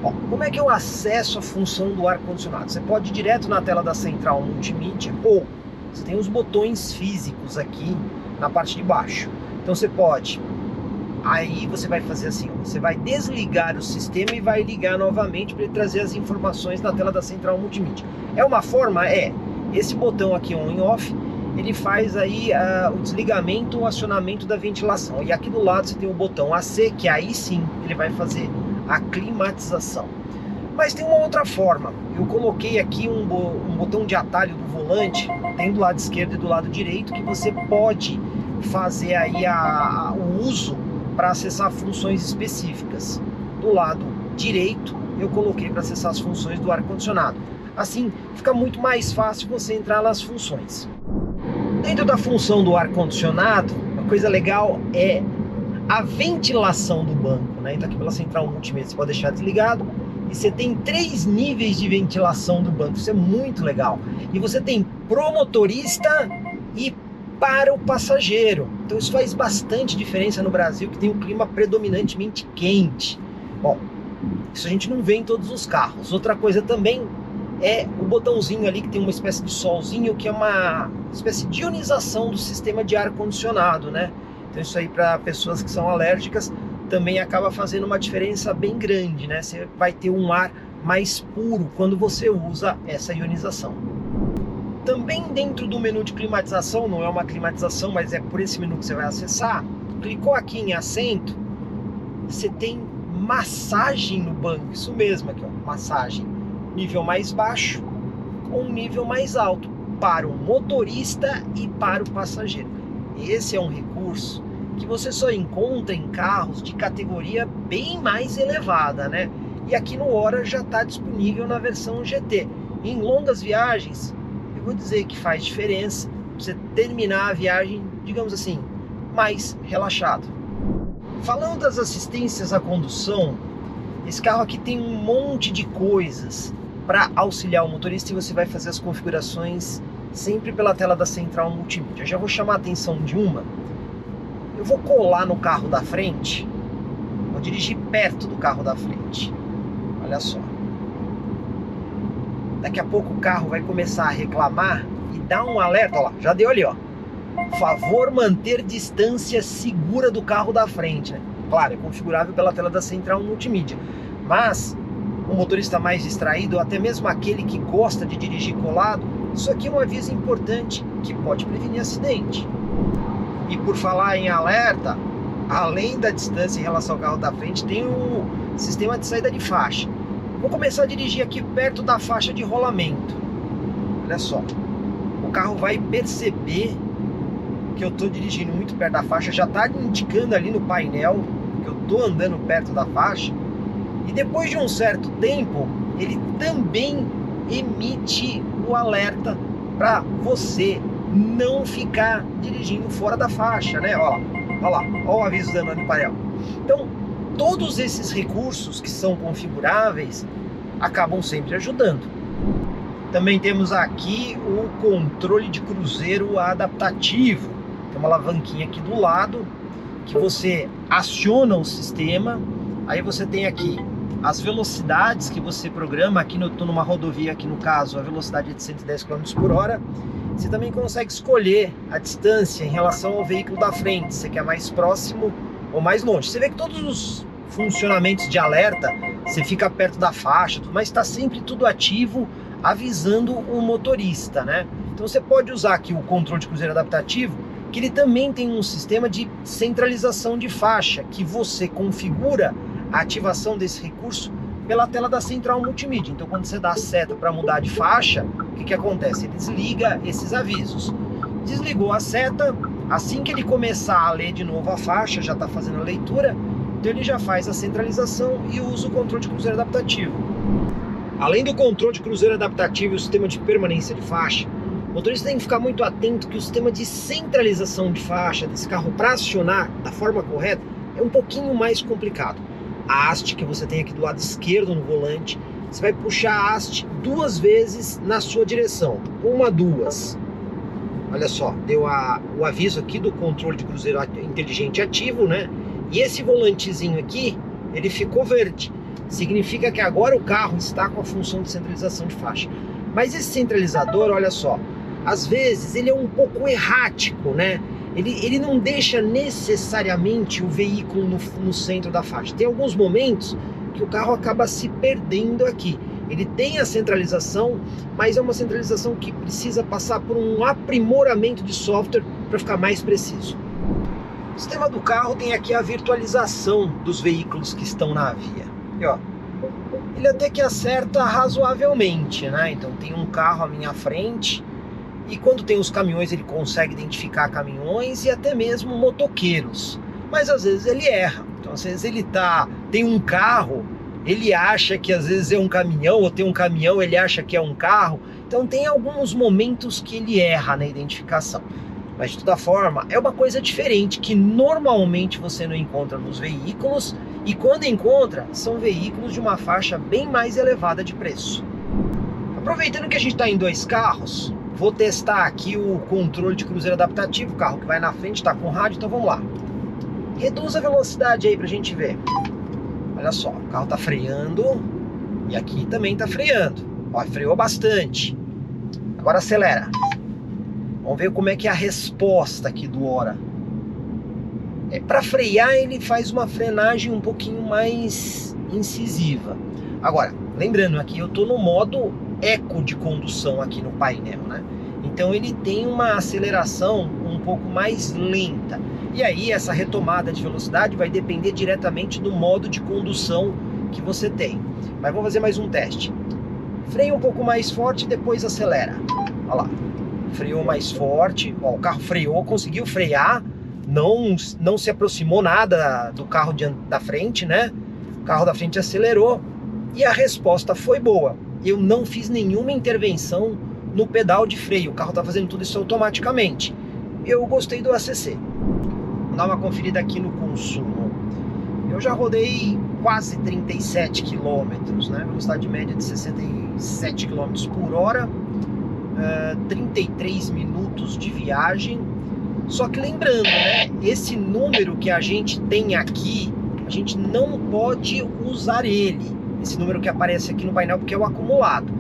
Bom, como é que eu acesso a função do ar-condicionado? Você pode ir direto na tela da central multimídia, ou você tem os botões físicos aqui na parte de baixo. Então você pode, aí você vai fazer assim, você vai desligar o sistema e vai ligar novamente para ele trazer as informações na tela da central multimídia. É uma forma, esse botão aqui on e off, ele faz aí o desligamento ou acionamento da ventilação. E aqui do lado você tem o botão AC, que aí sim ele vai fazer a climatização. Mas tem uma outra forma. Eu coloquei aqui um botão de atalho do volante, tem do lado esquerdo e do lado direito, que você pode fazer aí o uso para acessar funções específicas. Do lado direito eu coloquei para acessar as funções do ar-condicionado. Assim fica muito mais fácil você entrar nas funções. Dentro da função do ar-condicionado, uma coisa legal é a ventilação do banco, né? Então aqui pela central multimídia você pode deixar desligado, e você tem 3 níveis de ventilação do banco. Isso é muito legal. E você tem pro motorista e para o passageiro. Então isso faz bastante diferença no Brasil, que tem um clima predominantemente quente. Bom, isso a gente não vê em todos os carros. Outra coisa também é o botãozinho ali que tem uma espécie de solzinho, que é uma espécie de ionização do sistema de ar-condicionado, né? Então isso aí, para pessoas que são alérgicas, também acaba fazendo uma diferença bem grande, né? Você vai ter um ar mais puro quando você usa essa ionização. Também dentro do menu de climatização, não é uma climatização, mas é por esse menu que você vai acessar, clicou aqui em assento, você tem massagem no banco. Isso mesmo aqui, ó, massagem. Nível mais baixo ou um nível mais alto para o motorista e para o passageiro. Esse é um recurso que você só encontra em carros de categoria bem mais elevada, né? E aqui no Hora já está disponível na versão GT. Em longas viagens, eu vou dizer que faz diferença você terminar a viagem, digamos assim, mais relaxado. Falando das assistências à condução, esse carro aqui tem um monte de coisas para auxiliar o motorista, e você vai fazer as configurações sempre pela tela da central multimídia. Eu já vou chamar a atenção de uma. Eu vou colar no carro da frente, vou dirigir perto do carro da frente. Olha só. Daqui a pouco o carro vai começar a reclamar e dar um alerta. Olha lá, já deu ali, ó. Favor manter distância segura do carro da frente, né? Claro, é configurável pela tela da central multimídia, mas o motorista mais distraído, ou até mesmo aquele que gosta de dirigir colado, isso aqui é um aviso importante que pode prevenir acidente. E por falar em alerta, além da distância em relação ao carro da frente, tem o sistema de saída de faixa. Vou começar a dirigir aqui perto da faixa de rolamento. Olha só, o carro vai perceber que eu estou dirigindo muito perto da faixa, já está indicando ali no painel que eu estou andando perto da faixa, e depois de um certo tempo ele também emite o alerta para você não ficar dirigindo fora da faixa, né? Olha lá, olha o aviso dando no painel. Então, todos esses recursos que são configuráveis acabam sempre ajudando. Também temos aqui o controle de cruzeiro adaptativo. Tem uma alavanquinha aqui do lado que você aciona o sistema. Aí você tem aqui as velocidades que você programa. Aqui eu estou numa rodovia, aqui no caso a velocidade é de 110 km por hora. Você também consegue escolher a distância em relação ao veículo da frente, se você quer mais próximo ou mais longe. Você vê que todos os funcionamentos de alerta, você fica perto da faixa, mas está sempre tudo ativo, avisando o motorista, né? Então você pode usar aqui o controle de cruzeiro adaptativo, que ele também tem um sistema de centralização de faixa, que você configura a ativação desse recurso pela tela da central multimídia. Então quando você dá a seta para mudar de faixa, o que acontece? Ele desliga esses avisos. Desligou a seta, assim que ele começar a ler de novo a faixa, já está fazendo a leitura, então ele já faz a centralização e usa o controle de cruzeiro adaptativo. Além do controle de cruzeiro adaptativo e o sistema de permanência de faixa, o motorista tem que ficar muito atento que o sistema de centralização de faixa desse carro para acionar da forma correta é um pouquinho mais complicado. A haste que você tem aqui do lado esquerdo no volante, você vai puxar a haste 2 vezes na sua direção. 1, 2. Olha só, deu o aviso aqui do controle de cruzeiro inteligente ativo, né? E esse volantezinho aqui, ele ficou verde. Significa que agora o carro está com a função de centralização de faixa. Mas esse centralizador, olha só, às vezes ele é um pouco errático, né? Ele não deixa necessariamente o veículo no centro da faixa. Tem alguns momentos que o carro acaba se perdendo aqui. Ele tem a centralização, mas é uma centralização que precisa passar por um aprimoramento de software para ficar mais preciso. O sistema do carro tem aqui a virtualização dos veículos que estão na via. E, ó, ele até que acerta razoavelmente, né? Então tem um carro à minha frente e quando tem os caminhões ele consegue identificar caminhões e até mesmo motoqueiros. Mas às vezes ele erra. Então às vezes tem um carro, ele acha que às vezes é um caminhão, ou tem um caminhão, ele acha que é um carro. Então tem alguns momentos que ele erra na identificação. Mas de toda forma, é uma coisa diferente que normalmente você não encontra nos veículos, e quando encontra, são veículos de uma faixa bem mais elevada de preço. Aproveitando que a gente está em 2 carros, vou testar aqui o controle de cruzeiro adaptativo. O carro que vai na frente está com rádio, então vamos lá. Reduz a velocidade aí pra gente ver. Olha só, o carro está freando e aqui também está freando. Ó, freou bastante. Agora acelera. Vamos ver como é que é a resposta aqui do Ora. Para frear ele faz uma frenagem um pouquinho mais incisiva. Agora, lembrando aqui, eu estou no modo eco de condução aqui no painel, né? Então ele tem uma aceleração um pouco mais lenta. E aí essa retomada de velocidade vai depender diretamente do modo de condução que você tem. Mas vamos fazer mais um teste. Freia um pouco mais forte e depois acelera. Olha lá. Freou mais forte. Ó, o carro freou, conseguiu frear. Não se aproximou nada do carro da frente, né? O carro da frente acelerou e a resposta foi boa. Eu não fiz nenhuma intervenção no pedal de freio. O carro está fazendo tudo isso automaticamente. Eu gostei do ACC. Vou dar uma conferida aqui no consumo. Eu já rodei quase 37 km, né? Velocidade média de 67 km por hora, 33 minutos de viagem. Só que lembrando, né? Esse número que a gente tem aqui, a gente não pode usar ele. Esse número que aparece aqui no painel, porque é o acumulado.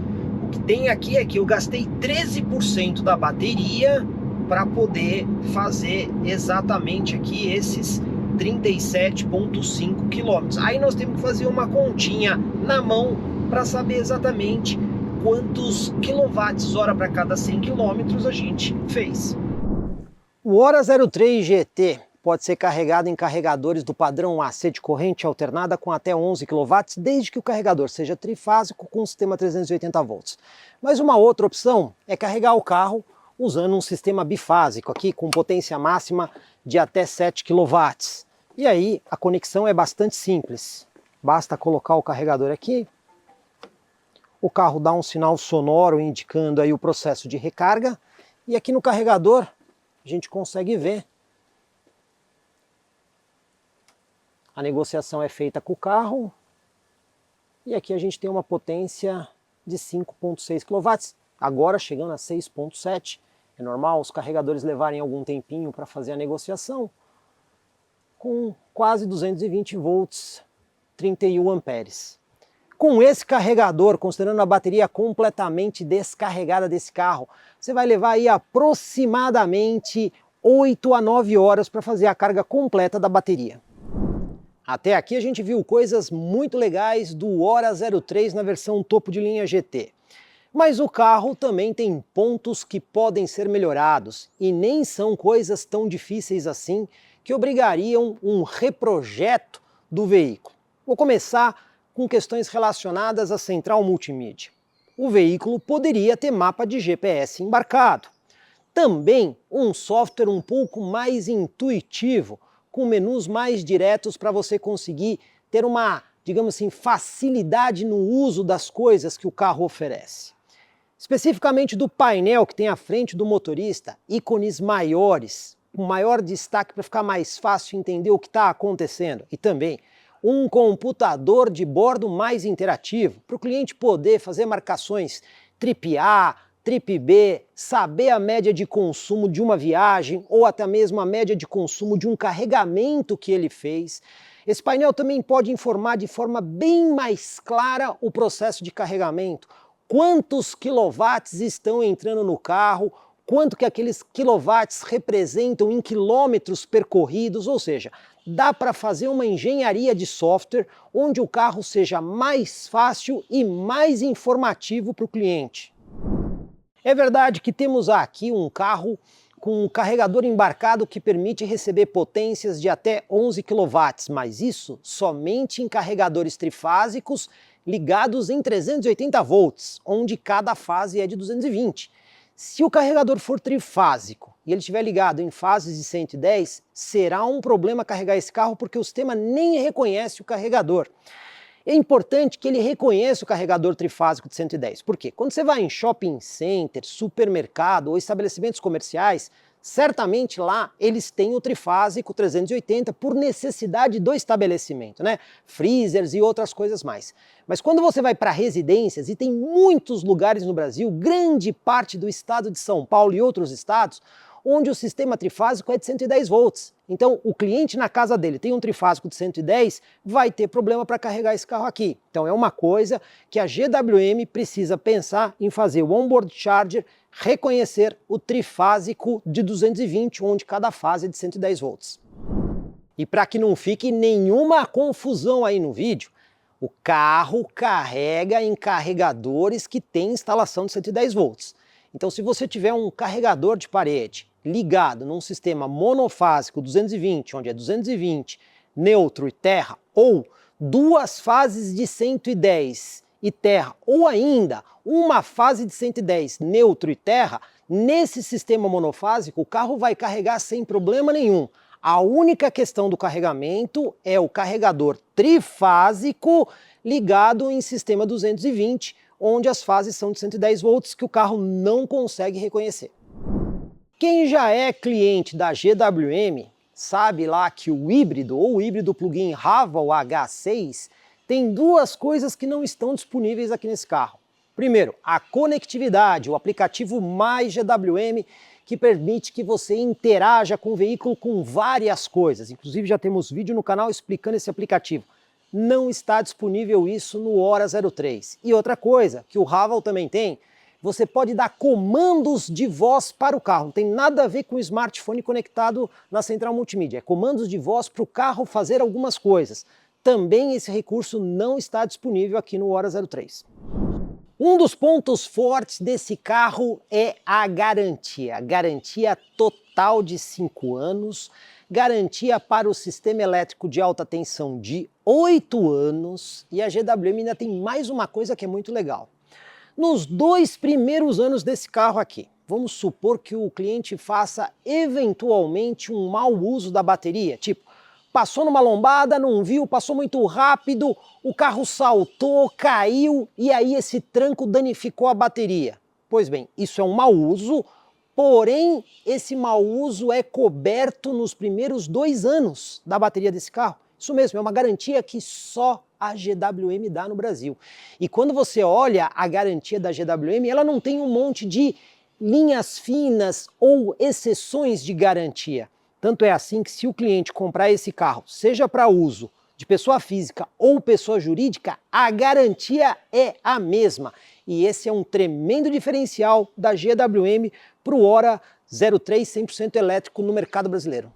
O que tem aqui é que eu gastei 13% da bateria para poder fazer exatamente aqui esses 37,5 km. Aí nós temos que fazer uma continha na mão para saber exatamente quantos kWh para cada 100 km a gente fez. O Ora 03 GT pode ser carregado em carregadores do padrão AC de corrente alternada com até 11 kW, desde que o carregador seja trifásico com sistema 380 volts. Mas uma outra opção é carregar o carro usando um sistema bifásico aqui com potência máxima de até 7 kW. E aí a conexão é bastante simples. Basta colocar o carregador aqui, o carro dá um sinal sonoro indicando aí o processo de recarga, e aqui no carregador a gente consegue ver. A negociação é feita com o carro, e aqui a gente tem uma potência de 5,6 kW, agora chegando a 6,7. É normal os carregadores levarem algum tempinho para fazer a negociação, com quase 220 volts, 31 amperes. Com esse carregador, considerando a bateria completamente descarregada desse carro, você vai levar aí aproximadamente 8 a 9 horas para fazer a carga completa da bateria. Até aqui a gente viu coisas muito legais do Ora 03 na versão topo de linha GT. Mas o carro também tem pontos que podem ser melhorados e nem são coisas tão difíceis assim que obrigariam um reprojeto do veículo. Vou começar com questões relacionadas à central multimídia. O veículo poderia ter mapa de GPS embarcado. Também um software um pouco mais intuitivo, com menus mais diretos para você conseguir ter uma, digamos assim, facilidade no uso das coisas que o carro oferece. Especificamente do painel que tem à frente do motorista, ícones maiores, com maior destaque para ficar mais fácil entender o que está acontecendo. E também um computador de bordo mais interativo, para o cliente poder fazer marcações trip A, trip B, saber a média de consumo de uma viagem ou até mesmo a média de consumo de um carregamento que ele fez. Esse painel também pode informar de forma bem mais clara o processo de carregamento, quantos quilowatts estão entrando no carro, quanto que aqueles quilowatts representam em quilômetros percorridos, ou seja, dá para fazer uma engenharia de software onde o carro seja mais fácil e mais informativo para o cliente. É verdade que temos aqui um carro com um carregador embarcado que permite receber potências de até 11 kW, mas isso somente em carregadores trifásicos ligados em 380 volts, onde cada fase é de 220. Se o carregador for trifásico e ele estiver ligado em fases de 110, será um problema carregar esse carro porque o sistema nem reconhece o carregador. É importante que ele reconheça o carregador trifásico de 110. Por quê? Quando você vai em shopping center, supermercado ou estabelecimentos comerciais, certamente lá eles têm o trifásico 380 por necessidade do estabelecimento, né? Freezers e outras coisas mais. Mas quando você vai para residências, e tem muitos lugares no Brasil, grande parte do estado de São Paulo e outros estados, onde o sistema trifásico é de 110 volts. Então, o cliente na casa dele tem um trifásico de 110, vai ter problema para carregar esse carro aqui. Então, é uma coisa que a GWM precisa pensar em fazer o onboard charger reconhecer o trifásico de 220, onde cada fase é de 110 volts. E para que não fique nenhuma confusão aí no vídeo, o carro carrega em carregadores que têm instalação de 110 volts. Então, se você tiver um carregador de parede ligado num sistema monofásico 220, onde é 220, neutro e terra, ou duas fases de 110 e terra, ou ainda uma fase de 110, neutro e terra, nesse sistema monofásico o carro vai carregar sem problema nenhum. A única questão do carregamento é o carregador trifásico ligado em sistema 220, onde as fases são de 110 volts que o carro não consegue reconhecer. Quem já é cliente da GWM sabe lá que o híbrido ou o híbrido plug-in Haval H6 tem duas coisas que não estão disponíveis aqui nesse carro. Primeiro, a conectividade, o aplicativo Mais GWM, que permite que você interaja com o veículo com várias coisas. Inclusive já temos vídeo no canal explicando esse aplicativo. Não está disponível isso no Hora 03. E outra coisa, que o Haval também tem, você pode dar comandos de voz para o carro. Não tem nada a ver com o smartphone conectado na central multimídia. É comandos de voz para o carro fazer algumas coisas. Também esse recurso não está disponível aqui no Hora 03. Um dos pontos fortes desse carro é a garantia. Garantia total de 5 anos, garantia para o sistema elétrico de alta tensão de 8 anos e a GWM ainda tem mais uma coisa que é muito legal. Nos 2 primeiros anos desse carro aqui, vamos supor que o cliente faça eventualmente um mau uso da bateria, tipo, passou numa lombada, não viu, passou muito rápido, o carro saltou, caiu e aí esse tranco danificou a bateria. Pois bem, isso é um mau uso, porém esse mau uso é coberto nos primeiros 2 anos da bateria desse carro. Isso mesmo, é uma garantia que só a GWM dá no Brasil. E quando você olha a garantia da GWM, ela não tem um monte de linhas finas ou exceções de garantia. Tanto é assim que se o cliente comprar esse carro, seja para uso de pessoa física ou pessoa jurídica, a garantia é a mesma. E esse é um tremendo diferencial da GWM para o Hora 03 100% elétrico no mercado brasileiro.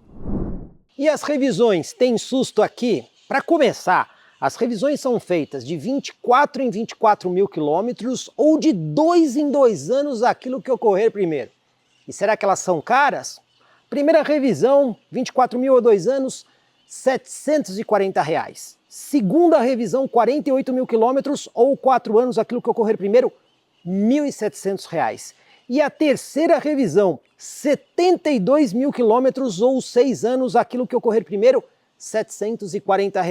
E as revisões, tem susto aqui? Para começar, as revisões são feitas de 24 em 24 mil quilômetros ou de 2 em 2 anos aquilo que ocorrer primeiro. E será que elas são caras? Primeira revisão, 24 mil ou 2 anos, R$ 740. Segunda revisão, 48 mil quilômetros ou 4 anos, aquilo que ocorrer primeiro, R$ 1.700. E a terceira revisão, 72 mil quilômetros ou 6 anos, aquilo que ocorrer primeiro, R$ 740.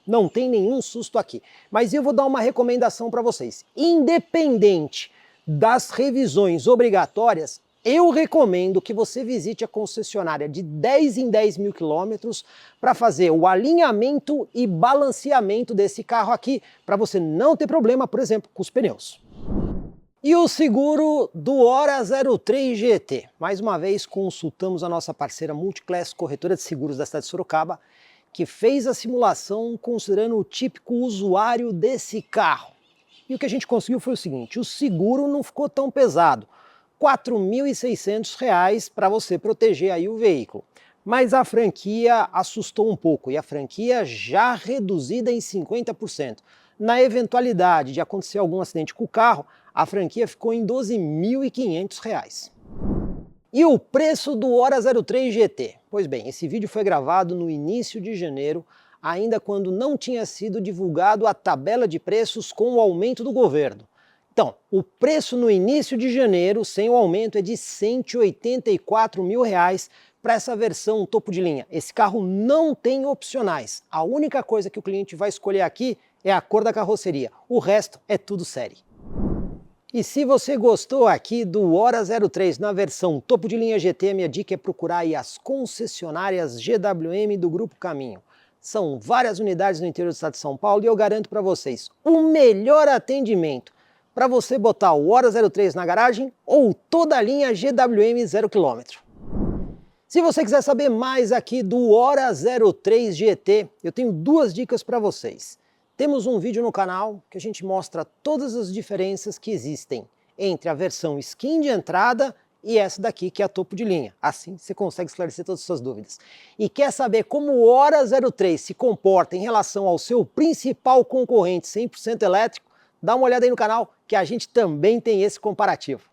Não tem nenhum susto aqui. Mas eu vou dar uma recomendação para vocês. Independente das revisões obrigatórias, eu recomendo que você visite a concessionária de 10 em 10 mil quilômetros para fazer o alinhamento e balanceamento desse carro aqui, para você não ter problema, por exemplo, com os pneus. E o seguro do Hora 03 GT. Mais uma vez consultamos a nossa parceira Multiclass, corretora de seguros da cidade de Sorocaba, que fez a simulação considerando o típico usuário desse carro. E o que a gente conseguiu foi o seguinte: o seguro não ficou tão pesado, R$ 4.600 para você proteger aí o veículo. Mas a franquia assustou um pouco, e a franquia já reduzida em 50%. Na eventualidade de acontecer algum acidente com o carro, a franquia ficou em R$ 12.500. E o preço do Hora 03 GT? Pois bem, esse vídeo foi gravado no início de janeiro, ainda quando não tinha sido divulgado a tabela de preços com o aumento do governo. Então, o preço no início de janeiro, sem o aumento, é de R$ 184 mil para essa versão topo de linha. Esse carro não tem opcionais. A única coisa que o cliente vai escolher aqui é a cor da carroceria. O resto é tudo série. E se você gostou aqui do Hora 03 na versão topo de linha GT, minha dica é procurar aí as concessionárias GWM do Grupo Caminho. São várias unidades no interior do estado de São Paulo e eu garanto para vocês o melhor atendimento para você botar o Hora 03 na garagem ou toda a linha GWM 0 km. Se você quiser saber mais aqui do Hora 03 GT, eu tenho duas dicas para vocês. Temos um vídeo no canal que a gente mostra todas as diferenças que existem entre a versão skin de entrada e essa daqui que é a topo de linha. Assim você consegue esclarecer todas as suas dúvidas. E quer saber como o Hora 03 se comporta em relação ao seu principal concorrente 100% elétrico? Dá uma olhada aí no canal que a gente também tem esse comparativo.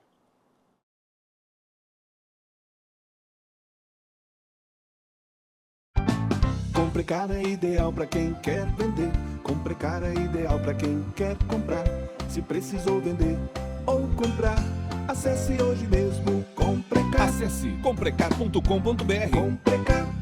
Comprecar é ideal para quem quer vender. Comprecar é ideal para quem quer comprar. Se precisou vender ou comprar, acesse hoje mesmo Comprecar. Acesse comprecar.com.br. Comprecar.